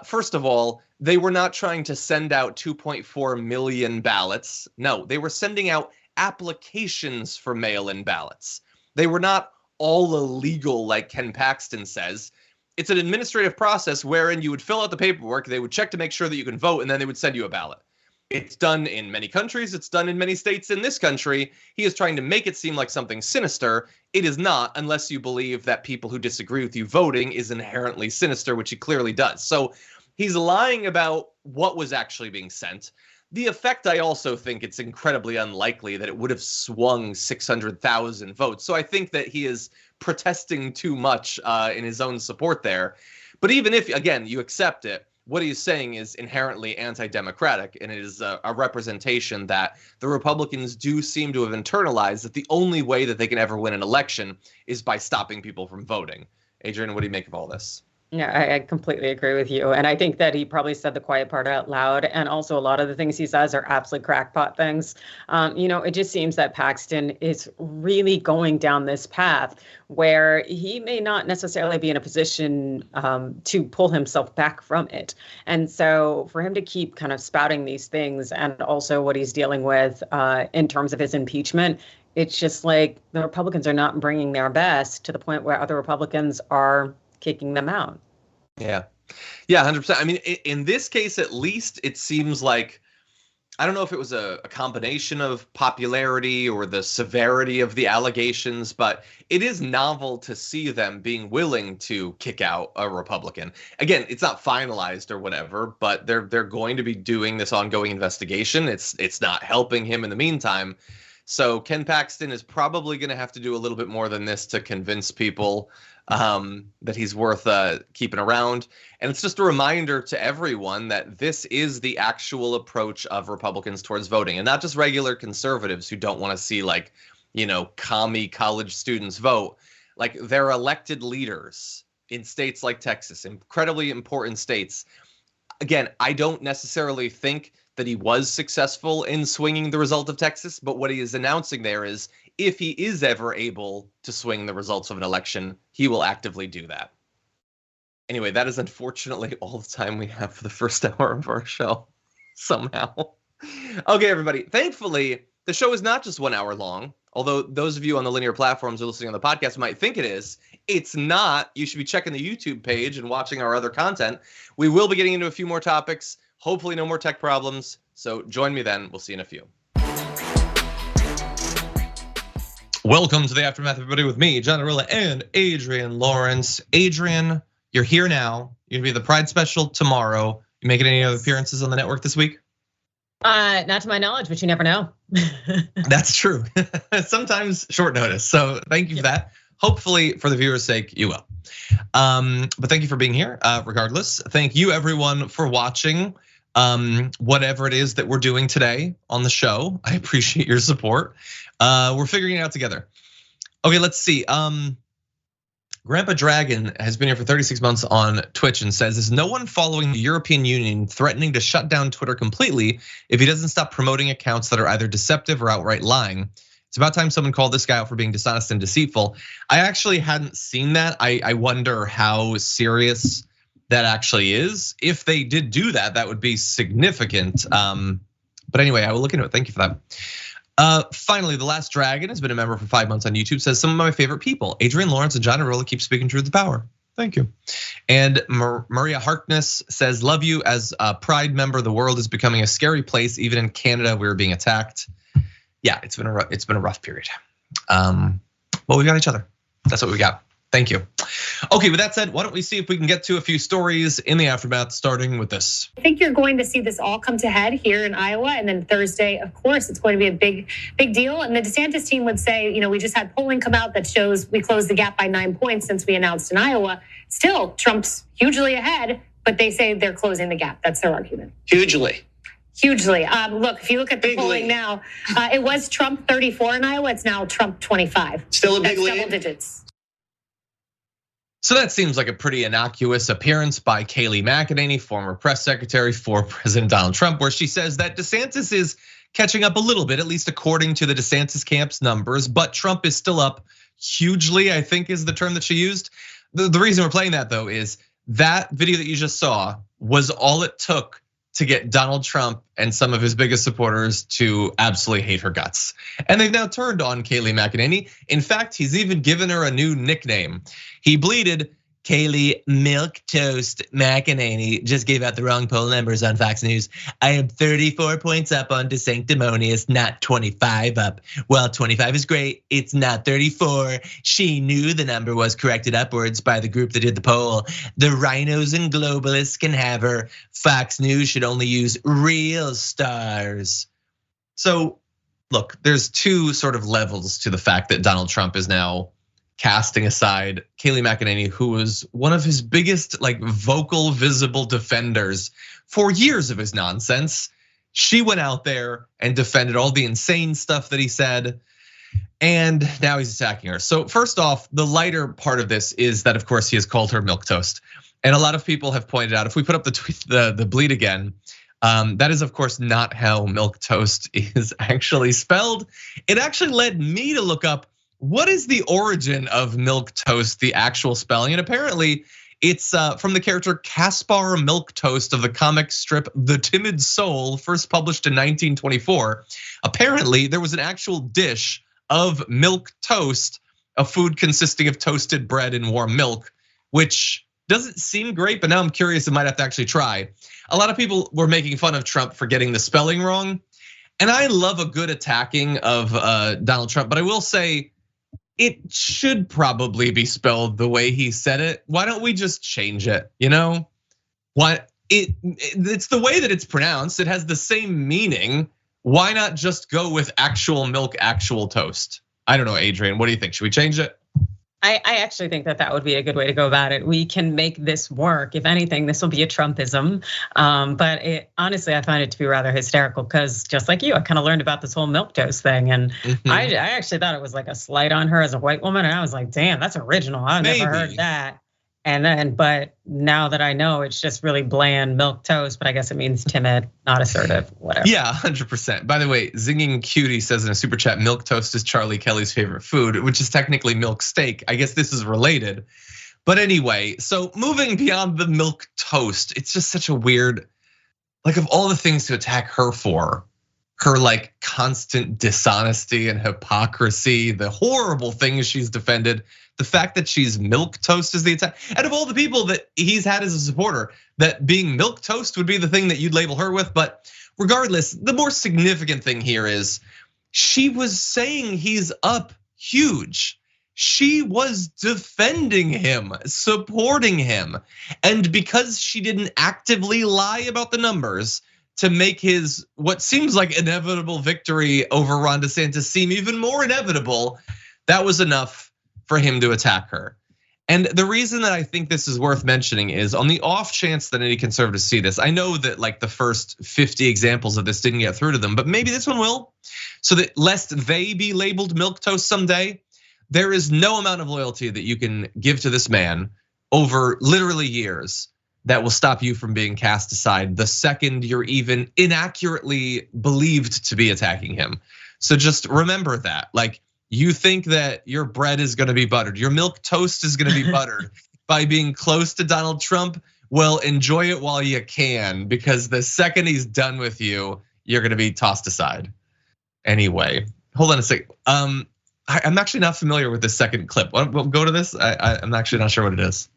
[SPEAKER 1] First of all, they were not trying to send out 2.4 million ballots. No, they were sending out applications for mail-in ballots. They were not all illegal like Ken Paxton says. It's an administrative process wherein you would fill out the paperwork, they would check to make sure that you can vote, and then they would send you a ballot. It's done in many countries. It's done in many states in this country. He is trying to make it seem like something sinister. It is not, unless you believe that people who disagree with you voting is inherently sinister, which he clearly does. So he's lying about what was actually being sent. The effect, I also think it's incredibly unlikely that it would have swung 600,000 votes. So I think that he is protesting too much in his own support there. But even if, again, you accept it, what he's saying is inherently anti-democratic, and it is a representation that the Republicans do seem to have internalized that the only way that they can ever win an election is by stopping people from voting. Adrienne, what do you make of all this?
[SPEAKER 2] Yeah, I completely agree with you. And I think that he probably said the quiet part out loud. And also a lot of the things he says are absolute crackpot things. It just seems that Paxton is really going down this path where he may not necessarily be in a position to pull himself back from it. And so for him to keep kind of spouting these things and also what he's dealing with in terms of his impeachment, it's just like the Republicans are not bringing their best to the point where other Republicans are kicking them out.
[SPEAKER 1] Yeah, 100%. I mean, in this case, at least, it seems like, I don't know if it was a combination of popularity or the severity of the allegations, but it is novel to see them being willing to kick out a Republican. Again, it's not finalized or whatever, but they're going to be doing this ongoing investigation. It's not helping him in the meantime. So Ken Paxton is probably going to have to do a little bit more than this to convince people that he's worth keeping around. And it's just a reminder to everyone that this is the actual approach of Republicans towards voting, and not just regular conservatives who don't want to see, like, commie college students vote. Like, they're elected leaders in states like Texas, incredibly important states. Again, I don't necessarily think that he was successful in swinging the result of Texas, but what he is announcing there is, if he is ever able to swing the results of an election, he will actively do that. Anyway, that is unfortunately all the time we have for the first hour of our show, somehow. Okay, everybody. Thankfully, the show is not just 1 hour long, although those of you on the linear platforms or listening on the podcast might think it is. It's not. You should be checking the YouTube page and watching our other content. We will be getting into a few more topics. Hopefully no more tech problems. So join me then. We'll see you in a few. Welcome to the Aftermath, everybody, with me, Iadarola, and Adrienne Lawrence. Adrienne, you're here now. You're gonna be the Pride special tomorrow. You making any other appearances on the network this week?
[SPEAKER 2] Not to my knowledge, but you never know.
[SPEAKER 1] That's true. Sometimes short notice. So thank you for that. Hopefully, for the viewers' sake, you will. But thank you for being here. Regardless, thank you everyone for watching. Whatever it is that we're doing today on the show, I appreciate your support. We're figuring it out together. Okay, let's see. Grandpa Dragon has been here for 36 months on Twitch and says, is no one following the European Union threatening to shut down Twitter completely if he doesn't stop promoting accounts that are either deceptive or outright lying? It's about time someone called this guy out for being dishonest and deceitful. I actually hadn't seen that. I wonder how serious that actually is. If they did do that, that would be significant. But anyway, I will look into it. Thank you for that. Finally, The Last Dragon has been a member for 5 months on YouTube, says some of my favorite people, Adrienne Lawrence and Iadarola, keep speaking truth to power. Thank you. And Maria Harkness says, love you. As a Pride member, the world is becoming a scary place. Even in Canada, we're being attacked. Yeah, it's been a rough period. Well, we got each other. That's what we got. Thank you. Okay, with that said, why don't we see if we can get to a few stories in the aftermath, starting with this.
[SPEAKER 7] I think you're going to see this all come to head here in Iowa, and then Thursday, of course, it's going to be a big deal. And the DeSantis team would say, we just had polling come out that shows we closed the gap by 9 points since we announced in Iowa. Still, Trump's hugely ahead, but they say they're closing the gap. That's their argument.
[SPEAKER 8] Hugely.
[SPEAKER 7] Look, if you look at the polling now, it was Trump 34 in Iowa. It's now Trump 25.
[SPEAKER 8] Still a big lead.
[SPEAKER 7] Double digits.
[SPEAKER 1] So that seems like a pretty innocuous appearance by Kayleigh McEnany, former press secretary for President Donald Trump, where she says that DeSantis is catching up a little bit, at least according to the DeSantis camp's numbers, but Trump is still up hugely, I think is the term that she used. The reason we're playing that, though, is that video that you just saw was all it took to get Donald Trump and some of his biggest supporters to absolutely hate her guts. And they've now turned on Kayleigh McEnany. In fact, he's even given her a new nickname. He bleated, Kaylee Milquetoast McEnany just gave out the wrong poll numbers on Fox News. I am 34 points up on DeSanctimonious, not 25 up. Well, 25 is great. It's not 34. She knew the number was corrected upwards by the group that did the poll. The rhinos and globalists can have her. Fox News should only use real stars. So look, there's two sort of levels to the fact that Donald Trump is now casting aside Kaylee McEnany, who was one of his biggest like vocal, visible defenders for years of his nonsense. She went out there and defended all the insane stuff that he said, and now he's attacking her. So first off, the lighter part of this is that of course he has called her milquetoast. And a lot of people have pointed out, if we put up the tweet, the bleed again, that is of course not how milquetoast is actually spelled. It actually led me to look up what is the origin of milquetoast, the actual spelling? And apparently it's from the character Caspar Milquetoast of the comic strip The Timid Soul, first published in 1924. Apparently there was an actual dish of milk toast, a food consisting of toasted bread and warm milk, which doesn't seem great, but now I'm curious, I might have to actually try. A lot of people were making fun of Trump for getting the spelling wrong. And I love a good attacking of Donald Trump, but I will say, it should probably be spelled the way he said it. Why don't we just change it? You know, it's the way that it's pronounced. It has the same meaning. Why not just go with actual milk, actual toast? I don't know, Adrienne, what do you think? Should we change it?
[SPEAKER 2] I actually think that would be a good way to go about it. We can make this work. If anything, this will be a Trumpism. But honestly, I find it to be rather hysterical because just like you, I kind of learned about this whole milquetoast thing. And I actually thought it was like a slight on her as a white woman. And I was like, damn, that's original. I've never heard that. And then, but now that I know, it's just really bland milk toast, but I guess it means timid, not assertive, whatever.
[SPEAKER 1] Yeah, 100%. By the way, Zinging Cutie says in a super chat, milk toast is Charlie Kelly's favorite food, which is technically milk steak. I guess this is related. But anyway, so moving beyond the milk toast, it's just such a weird, like of all the things to attack her for, her like constant dishonesty and hypocrisy, the horrible things she's defended, the fact that she's milk toast is the attack. And of all the people that he's had as a supporter, that being milk toast would be the thing that you'd label her with. But regardless, the more significant thing here is she was saying he's up huge. She was defending him, supporting him. And because she didn't actively lie about the numbers to make his what seems like inevitable victory over Ron DeSantis seem even more inevitable, that was enough for him to attack her. And the reason that I think this is worth mentioning is on the off chance that any conservatives see this, I know that like the first 50 examples of this didn't get through to them, but maybe this one will, so that lest they be labeled milquetoast someday. There is no amount of loyalty that you can give to this man over literally years that will stop you from being cast aside the second you're even inaccurately believed to be attacking him. So just remember that, like, you think that your bread is gonna be buttered, your milk toast is gonna be buttered by being close to Donald Trump. Well, enjoy it while you can, because the second he's done with you, you're gonna be tossed aside. Anyway, hold on a second. I'm actually not familiar with the second clip. We'll go to this. I'm actually not sure what it is.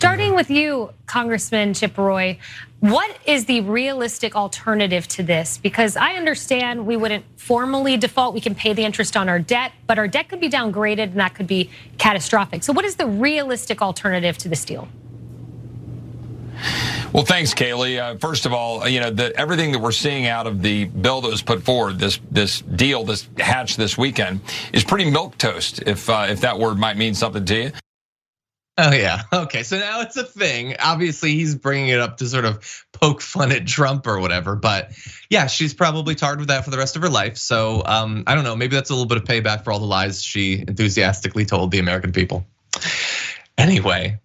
[SPEAKER 8] Starting with you, Congressman Chip Roy, what is the realistic alternative to this? Because I understand we wouldn't formally default, we can pay the interest on our debt, but our debt could be downgraded and that could be catastrophic. So what is the realistic alternative to this deal?
[SPEAKER 9] Well, thanks, Kaylee. First of all, everything that we're seeing out of the bill that was put forward, this deal, this hatch this weekend, is pretty milquetoast, if that word might mean something to you.
[SPEAKER 1] Oh yeah, okay, so now it's a thing. Obviously he's bringing it up to sort of poke fun at Trump or whatever, but yeah, she's probably tarred with that for the rest of her life. So I don't know, maybe that's a little bit of payback for all the lies she enthusiastically told the American people. Anyway,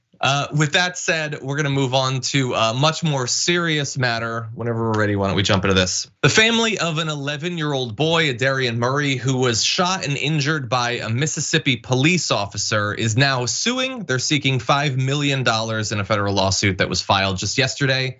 [SPEAKER 1] with that said, we're gonna move on to a much more serious matter. Whenever we're ready, why don't we jump into this? The family of an 11-year-old boy, Adrienne Murray, who was shot and injured by a Mississippi police officer, is now suing. They're seeking $5 million in a federal lawsuit that was filed just yesterday.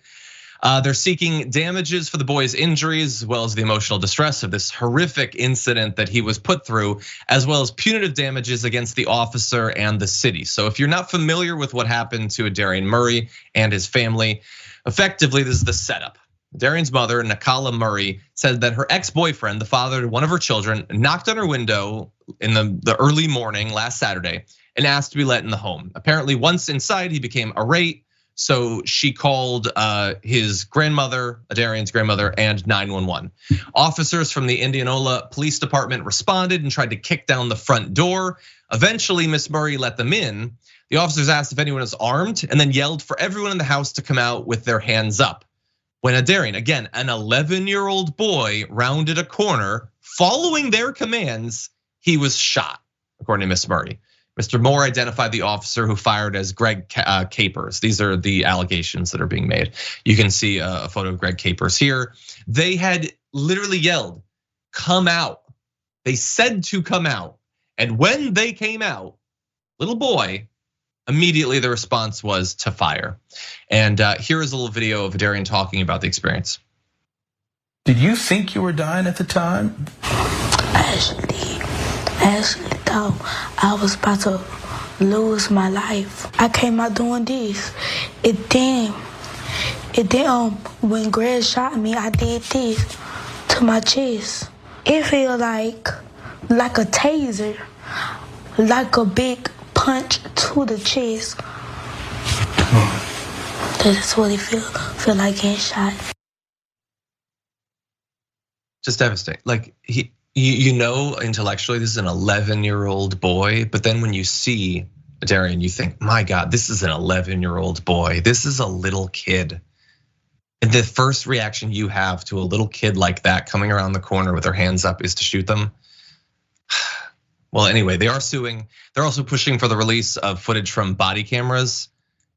[SPEAKER 1] They're seeking damages for the boy's injuries, as well as the emotional distress of this horrific incident that he was put through, as well as punitive damages against the officer and the city. So if you're not familiar with what happened to Adrienne Murray and his family, effectively this is the setup. Adrienne's mother, Nakala Murray, said that her ex-boyfriend, the father to one of her children, knocked on her window in the early morning last Saturday and asked to be let in the home. Apparently, once inside, he became irate. So she called his grandmother, Adrienne's grandmother, and 911. Officers from the Iadarola Police Department responded and tried to kick down the front door. Eventually, Miss Murray let them in. The officers asked if anyone was armed and then yelled for everyone in the house to come out with their hands up. When Adrienne, again, an 11-year-old boy, rounded a corner, following their commands, he was shot, according to Miss Murray. Mr. Moore identified the officer who fired as Greg Capers. These are the allegations that are being made. You can see a photo of Greg Capers here. They had literally yelled, "Come out." They said to come out. And when they came out, little boy, immediately the response was to fire. And here is a little video of Adrienne talking about the experience.
[SPEAKER 10] Did you think you were dying at the time?
[SPEAKER 11] I actually thought I was about to lose my life. I came out doing this. When Greg shot me, I did this to my chest. It felt like a taser, like a big punch to the chest. That's what it feel like getting shot.
[SPEAKER 1] Just devastating. Like you know, intellectually, this is an 11-year-old boy, but then when you see Adrienne, you think, my God, this is an 11-year-old boy. This is a little kid. And the first reaction you have to a little kid like that coming around the corner with their hands up is to shoot them. Well, anyway, they are suing. They're also pushing for the release of footage from body cameras.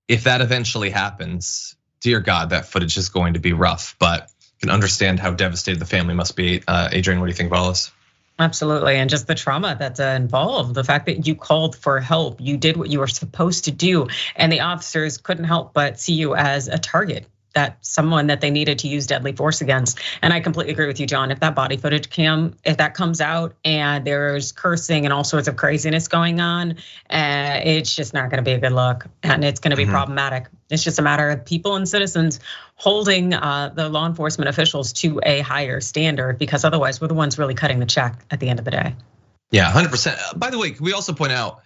[SPEAKER 1] If that eventually happens, dear God, that footage is going to be rough, but can understand how devastated the family must be. Adrienne, what do you think of all this?
[SPEAKER 2] Absolutely, and just the trauma that's involved. The fact that you called for help, you did what you were supposed to do, and the officers couldn't help but see you as a target, that someone that they needed to use deadly force against. And I completely agree with you, John. If that body footage if that comes out and there's cursing and all sorts of craziness going on, it's just not going to be a good look, and it's going to be problematic. It's just a matter of people and citizens holding the law enforcement officials to a higher standard, because otherwise we're the ones really cutting the check at the end of the day.
[SPEAKER 1] Yeah, 100%. By the way, can we also point out,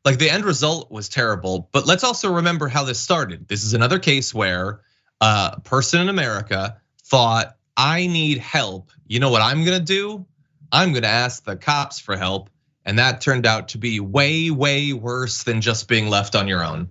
[SPEAKER 1] like, the end result was terrible, but let's also remember how this started. This is another case where a person in America thought, I need help. You know what I'm gonna do? I'm gonna ask the cops for help. And that turned out to be way, way worse than just being left on your own.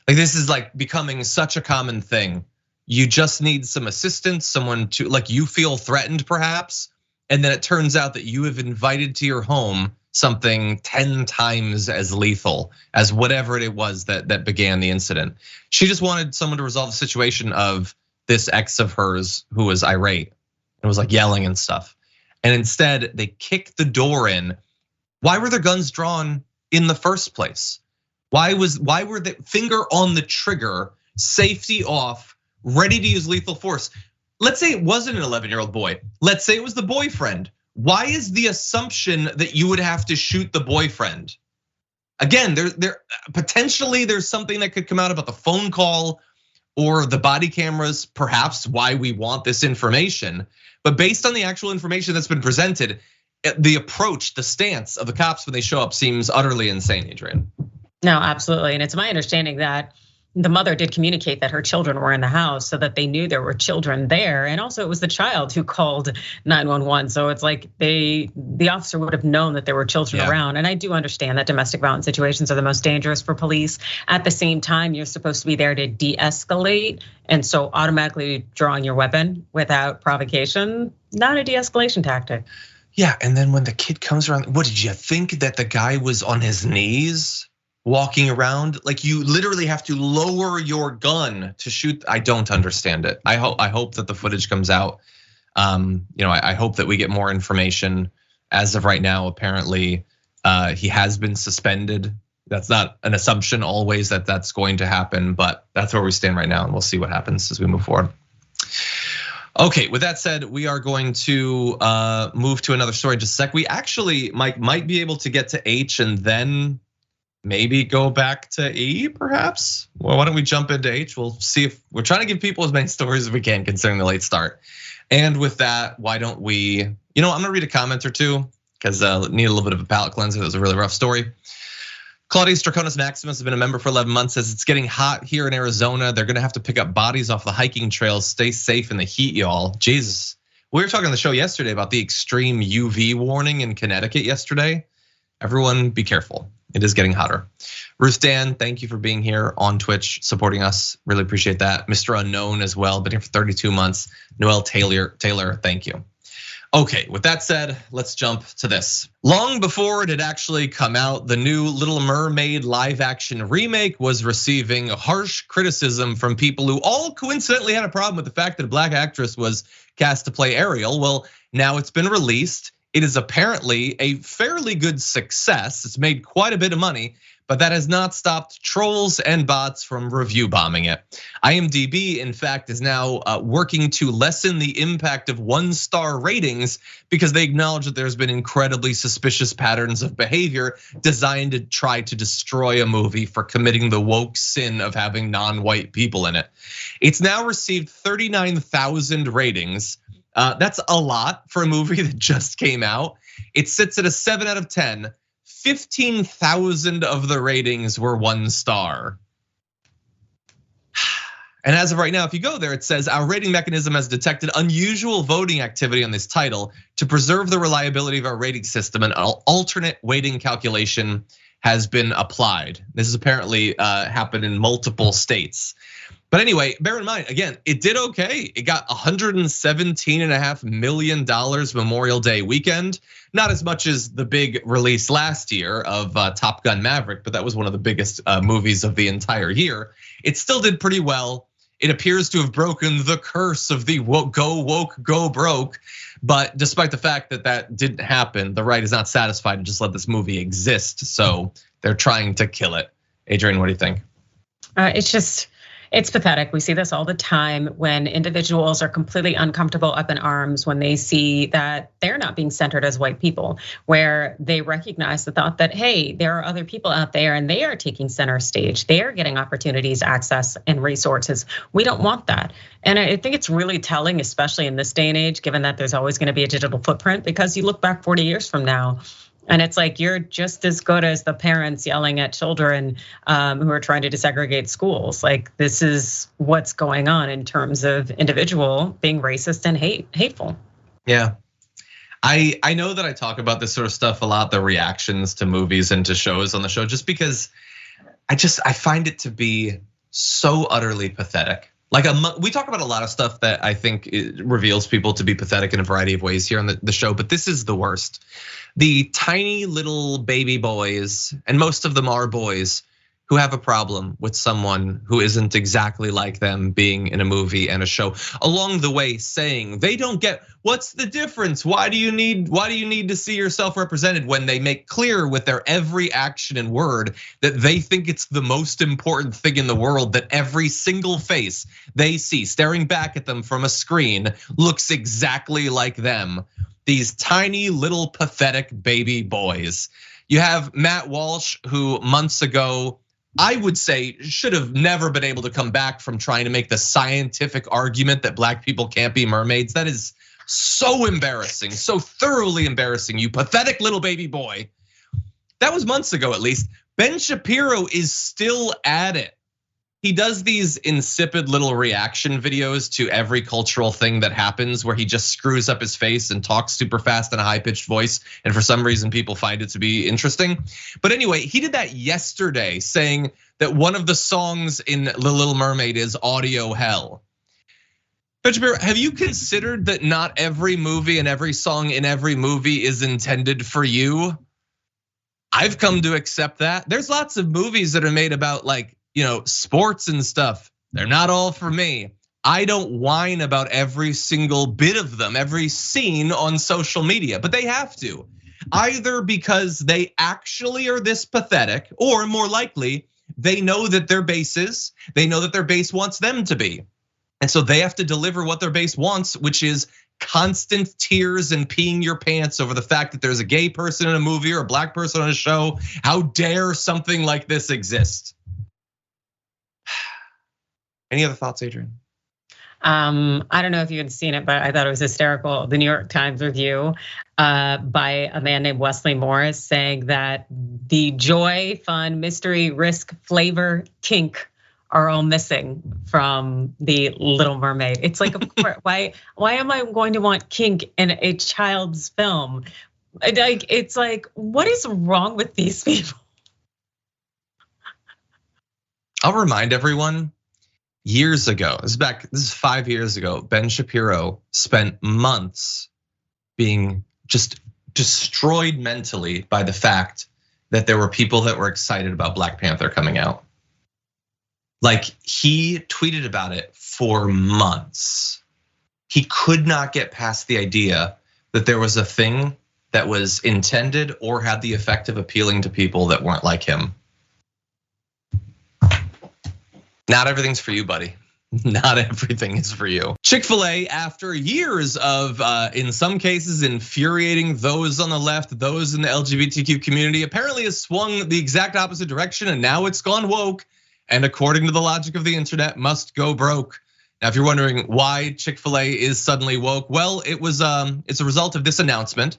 [SPEAKER 1] Like, this is like becoming such a common thing. You just need some assistance, someone to, like, you feel threatened perhaps, and then it turns out that you have invited to your home something 10 times as lethal as whatever it was that began the incident. She just wanted someone to resolve the situation of this ex of hers who was irate and was like yelling and stuff. And instead they kicked the door in. Why were their guns drawn in the first place? Why were the finger on the trigger, safety off, ready to use lethal force? Let's say it wasn't an 11-year-old boy. Let's say it was the boyfriend. Why is the assumption that you would have to shoot the boyfriend? Again, there potentially there's something that could come out about the phone call or the body cameras, perhaps why we want this information. But based on the actual information that's been presented, the approach, the stance of the cops when they show up seems utterly insane, Adrienne.
[SPEAKER 2] No, absolutely, and it's my understanding that the mother did communicate that her children were in the house so that they knew there were children there. And also it was the child who called 911. So it's like the officer would have known that there were children around. And I do understand that domestic violence situations are the most dangerous for police. At the same time, you're supposed to be there to de-escalate. And so automatically drawing your weapon without provocation, not a de-escalation tactic.
[SPEAKER 1] Yeah, and then when the kid comes around, what did you think that the guy was on his knees? Walking around, like, you literally have to lower your gun to shoot. I don't understand it. I hope that the footage comes out. I hope that we get more information. As of right now, apparently he has been suspended That's not an assumption always that that's going to happen, but that's where we stand right now, and we'll see what happens as we move forward. Okay, with that said, we are going to move to another story in just a sec. We actually, Mike, might be able to get to H and then maybe go back to E, perhaps? Well, why don't we jump into H? We'll see if we're trying to give people as many stories as we can, considering the late start. And with that, why don't we, I'm gonna read a comment or two, because I need a little bit of a palate cleanser. That was a really rough story. Claudius Draconis Maximus has been a member for 11 months, says it's getting hot here in Arizona. They're gonna have to pick up bodies off the hiking trails. Stay safe in the heat, y'all. Jesus. We were talking on the show yesterday about the extreme UV warning in Connecticut yesterday. Everyone be careful. It is getting hotter. Ruth Dan, thank you for being here on Twitch, supporting us. Really appreciate that. Mr. Unknown as well, been here for 32 months. Noel Taylor, thank you. Okay, with that said, let's jump to this. Long before it had actually come out, the new Little Mermaid live action remake was receiving harsh criticism from people who all coincidentally had a problem with the fact that a black actress was cast to play Ariel. Well, now it's been released. It is apparently a fairly good success. It's made quite a bit of money, but that has not stopped trolls and bots from review bombing it. IMDb, in fact, is now working to lessen the impact of 1-star ratings because they acknowledge that there's been incredibly suspicious patterns of behavior designed to try to destroy a movie for committing the woke sin of having non-white people in it. It's now received 39,000 ratings. That's a lot for a movie that just came out. It sits at a 7 out of 10. 15,000 of the ratings were 1 star. And as of right now, if you go there, it says our rating mechanism has detected unusual voting activity on this title. To preserve the reliability of our rating system, an alternate weighting calculation has been applied. This has apparently happened in multiple states. But anyway, bear in mind, again, it did okay. It got $117.5 million Memorial Day weekend. Not as much as the big release last year of Top Gun Maverick, but that was one of the biggest movies of the entire year. It still did pretty well. It appears to have broken the curse of the go woke, go broke. But despite the fact that that didn't happen, the right is not satisfied and just let this movie exist. So they're trying to kill it. Adrienne, what do you think?
[SPEAKER 2] It's pathetic. We see this all the time when individuals are completely uncomfortable up in arms when they see that they're not being centered as white people, where they recognize the thought that, hey, there are other people out there and they are taking center stage. They are getting opportunities, access, and resources. We don't want that. And I think it's really telling, especially in this day and age, given that there's always going to be a digital footprint, because you look back 40 years from now, and it's like you're just as good as the parents yelling at children who are trying to desegregate schools. Like, this is what's going on in terms of individual being racist and hateful.
[SPEAKER 1] Yeah, I know that I talk about this sort of stuff a lot, the reactions to movies and to shows on the show, just because I find it to be so utterly pathetic. Like we talk about a lot of stuff that I think it reveals people to be pathetic in a variety of ways here on the show, but this is the worst. The tiny little baby boys, and most of them are boys, who have a problem with someone who isn't exactly like them being in a movie and a show, along the way saying they don't get, what's the difference? Why do you need to see yourself represented, when they make clear with their every action and word that they think it's the most important thing in the world, that every single face they see staring back at them from a screen looks exactly like them. These tiny little pathetic baby boys. You have Matt Walsh, who months ago, I would say, should have never been able to come back from trying to make the scientific argument that black people can't be mermaids. That is so embarrassing, so thoroughly embarrassing, you pathetic little baby boy. That was months ago, at least. Ben Shapiro is still at it. He does these insipid little reaction videos to every cultural thing that happens, where he just screws up his face and talks super fast in a high-pitched voice. And for some reason, people find it to be interesting. But anyway, he did that yesterday, saying that one of the songs in The Little Mermaid is Audio Hell. Ben Shapiro, have you considered that not every movie and every song in every movie is intended for you? I've come to accept that. There's lots of movies that are made about, like, sports and stuff. They're not all for me. I don't whine about every single bit of them, every scene on social media, but they have to. either because they actually are this pathetic, or more likely, they know that their base is, they know that their base wants them to be. And so they have to deliver what their base wants, which is constant tears and peeing your pants over the fact that there's a gay person in a movie or a black person on a show. How dare something like this exist? Any other thoughts, Adrienne?
[SPEAKER 2] I don't know if you had seen it, but I thought it was hysterical. The New York Times review by a man named Wesley Morris saying that the joy, fun, mystery, risk, flavor, kink are all missing from the Little Mermaid. It's like, of course, why am I going to want kink in a child's film? It's like, what is wrong with these people?
[SPEAKER 1] I'll remind everyone. Years ago, this is 5 years ago, Ben Shapiro spent months being just destroyed mentally by the fact that there were people that were excited about Black Panther coming out. Like, he tweeted about it for months. He could not get past the idea that there was a thing that was intended or had the effect of appealing to people that weren't like him. Not everything's for you, buddy. Not everything is for you. Chick-fil-A, after years of, in some cases, infuriating those on the left, those in the LGBTQ community, apparently has swung the exact opposite direction, and now it's gone woke. And according to the logic of the internet, must go broke. Now, if you're wondering why Chick-fil-A is suddenly woke, well, it's a result of this announcement.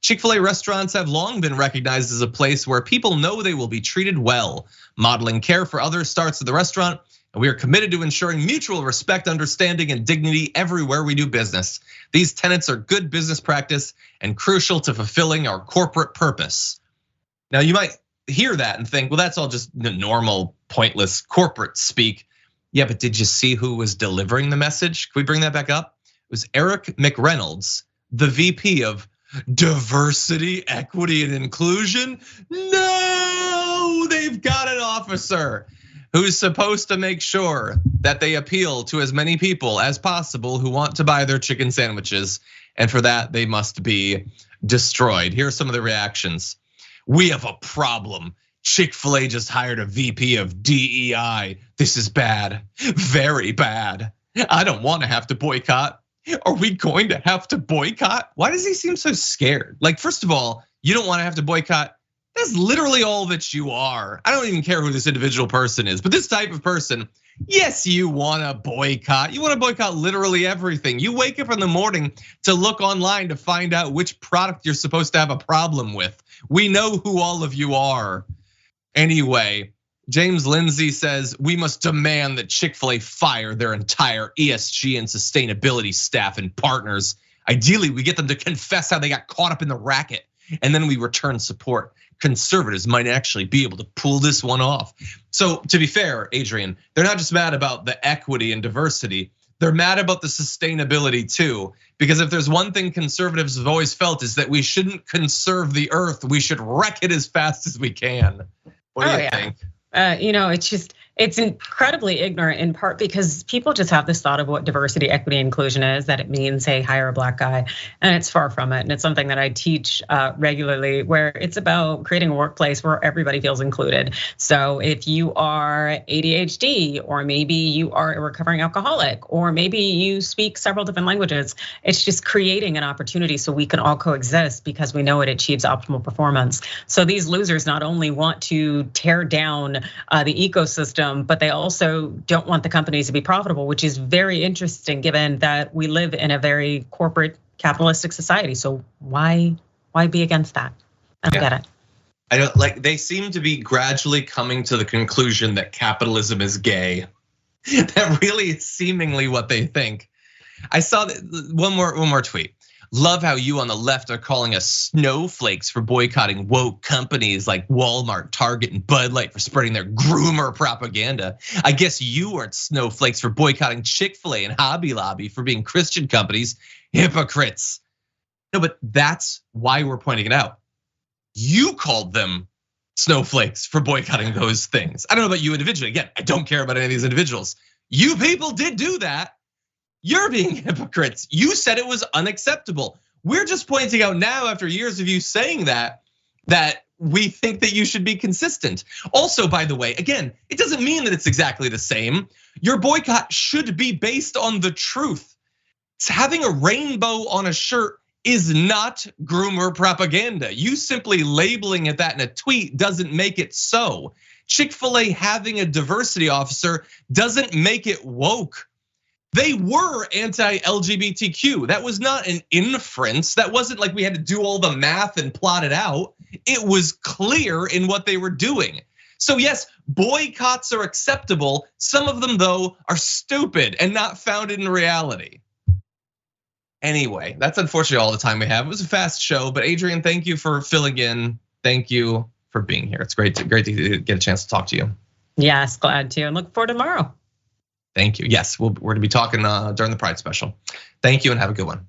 [SPEAKER 1] Chick-fil-A restaurants have long been recognized as a place where people know they will be treated well. Modeling care for others starts at the restaurant, and we are committed to ensuring mutual respect, understanding, and dignity everywhere we do business. These tenets are good business practice and crucial to fulfilling our corporate purpose. Now, you might hear that and think, well, that's all just the normal, pointless corporate speak. Yeah, but did you see who was delivering the message? Can we bring that back up? It was Eric McReynolds, the VP of Diversity, Equity, and Inclusion. No, they've got an officer who's supposed to make sure that they appeal to as many people as possible who want to buy their chicken sandwiches. And for that, they must be destroyed. Here are some of the reactions. We have a problem. Chick-fil-A just hired a VP of DEI. This is bad, very bad. I don't want to have to boycott. Are we going to have to boycott? Why does he seem so scared? Like, first of all, you don't want to have to boycott. That's literally all that you are. I don't even care who this individual person is, but this type of person, yes, you want to boycott. You want to boycott literally everything. You wake up in the morning to look online to find out which product you're supposed to have a problem with. We know who all of you are. Anyway, James Lindsay says, we must demand that Chick-fil-A fire their entire ESG and sustainability staff and partners. Ideally, we get them to confess how they got caught up in the racket, and then we return support. Conservatives might actually be able to pull this one off. So to be fair, Adrienne, they're not just mad about the equity and diversity, they're mad about the sustainability too. Because if there's one thing conservatives have always felt is that we shouldn't conserve the earth, we should wreck it as fast as we can. What do you think?
[SPEAKER 2] It's incredibly ignorant in part because people just have this thought of what diversity, equity, inclusion is, that it means, hey, hire a black guy, and it's far from it. And it's something that I teach regularly, where it's about creating a workplace where everybody feels included. So if you are ADHD, or maybe you are a recovering alcoholic, or maybe you speak several different languages, it's just creating an opportunity so we can all coexist because we know it achieves optimal performance. So these losers not only want to tear down the ecosystem, but they also don't want the companies to be profitable, which is very interesting given that we live in a very corporate capitalistic society. So why be against that? I don't get it.
[SPEAKER 1] I don't like, they seem to be gradually coming to the conclusion that capitalism is gay. That really is seemingly what they think. I saw one more tweet. Love how you on the left are calling us snowflakes for boycotting woke companies like Walmart, Target, and Bud Light for spreading their groomer propaganda. I guess you aren't snowflakes for boycotting Chick-fil-A and Hobby Lobby for being Christian companies. Hypocrites. No, but that's why we're pointing it out. You called them snowflakes for boycotting those things. I don't know about you individually. Again, I don't care about any of these individuals. You people did do that. You're being hypocrites. You said it was unacceptable. We're just pointing out now, after years of you saying that we think that you should be consistent. Also, by the way, again, it doesn't mean that it's exactly the same. Your boycott should be based on the truth. Having a rainbow on a shirt is not groomer propaganda. You simply labeling it that in a tweet doesn't make it so. Chick-fil-A having a diversity officer doesn't make it woke. They were anti-LGBTQ. That was not an inference. That wasn't like we had to do all the math and plot it out. It was clear in what they were doing. So yes, boycotts are acceptable. Some of them, though, are stupid and not founded in reality. Anyway, that's unfortunately all the time we have. It was a fast show, but Adrienne, thank you for filling in. Thank you for being here. It's great to get a chance to talk to you.
[SPEAKER 2] Yes, glad to, and look forward to tomorrow. Thank you.
[SPEAKER 1] Yes, we're going to be talking during the Pride special. Thank you and have a good one.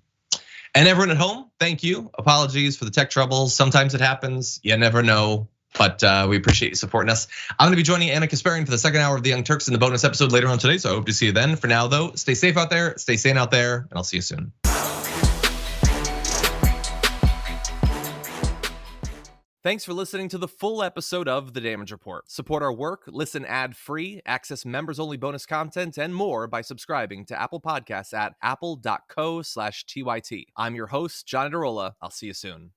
[SPEAKER 1] And everyone at home, thank you. Apologies for the tech troubles. Sometimes it happens. You never know. But we appreciate you supporting us. I'm going to be joining Anna Kasparian for the second hour of the Young Turks in the bonus episode later on today. So I hope to see you then. For now, though, stay safe out there, stay sane out there, and I'll see you soon.
[SPEAKER 12] Thanks for listening to the full episode of The Damage Report. Support our work, listen ad-free, access members-only bonus content, and more by subscribing to Apple Podcasts at apple.co/TYT. I'm your host, John Iadarola. I'll see you soon.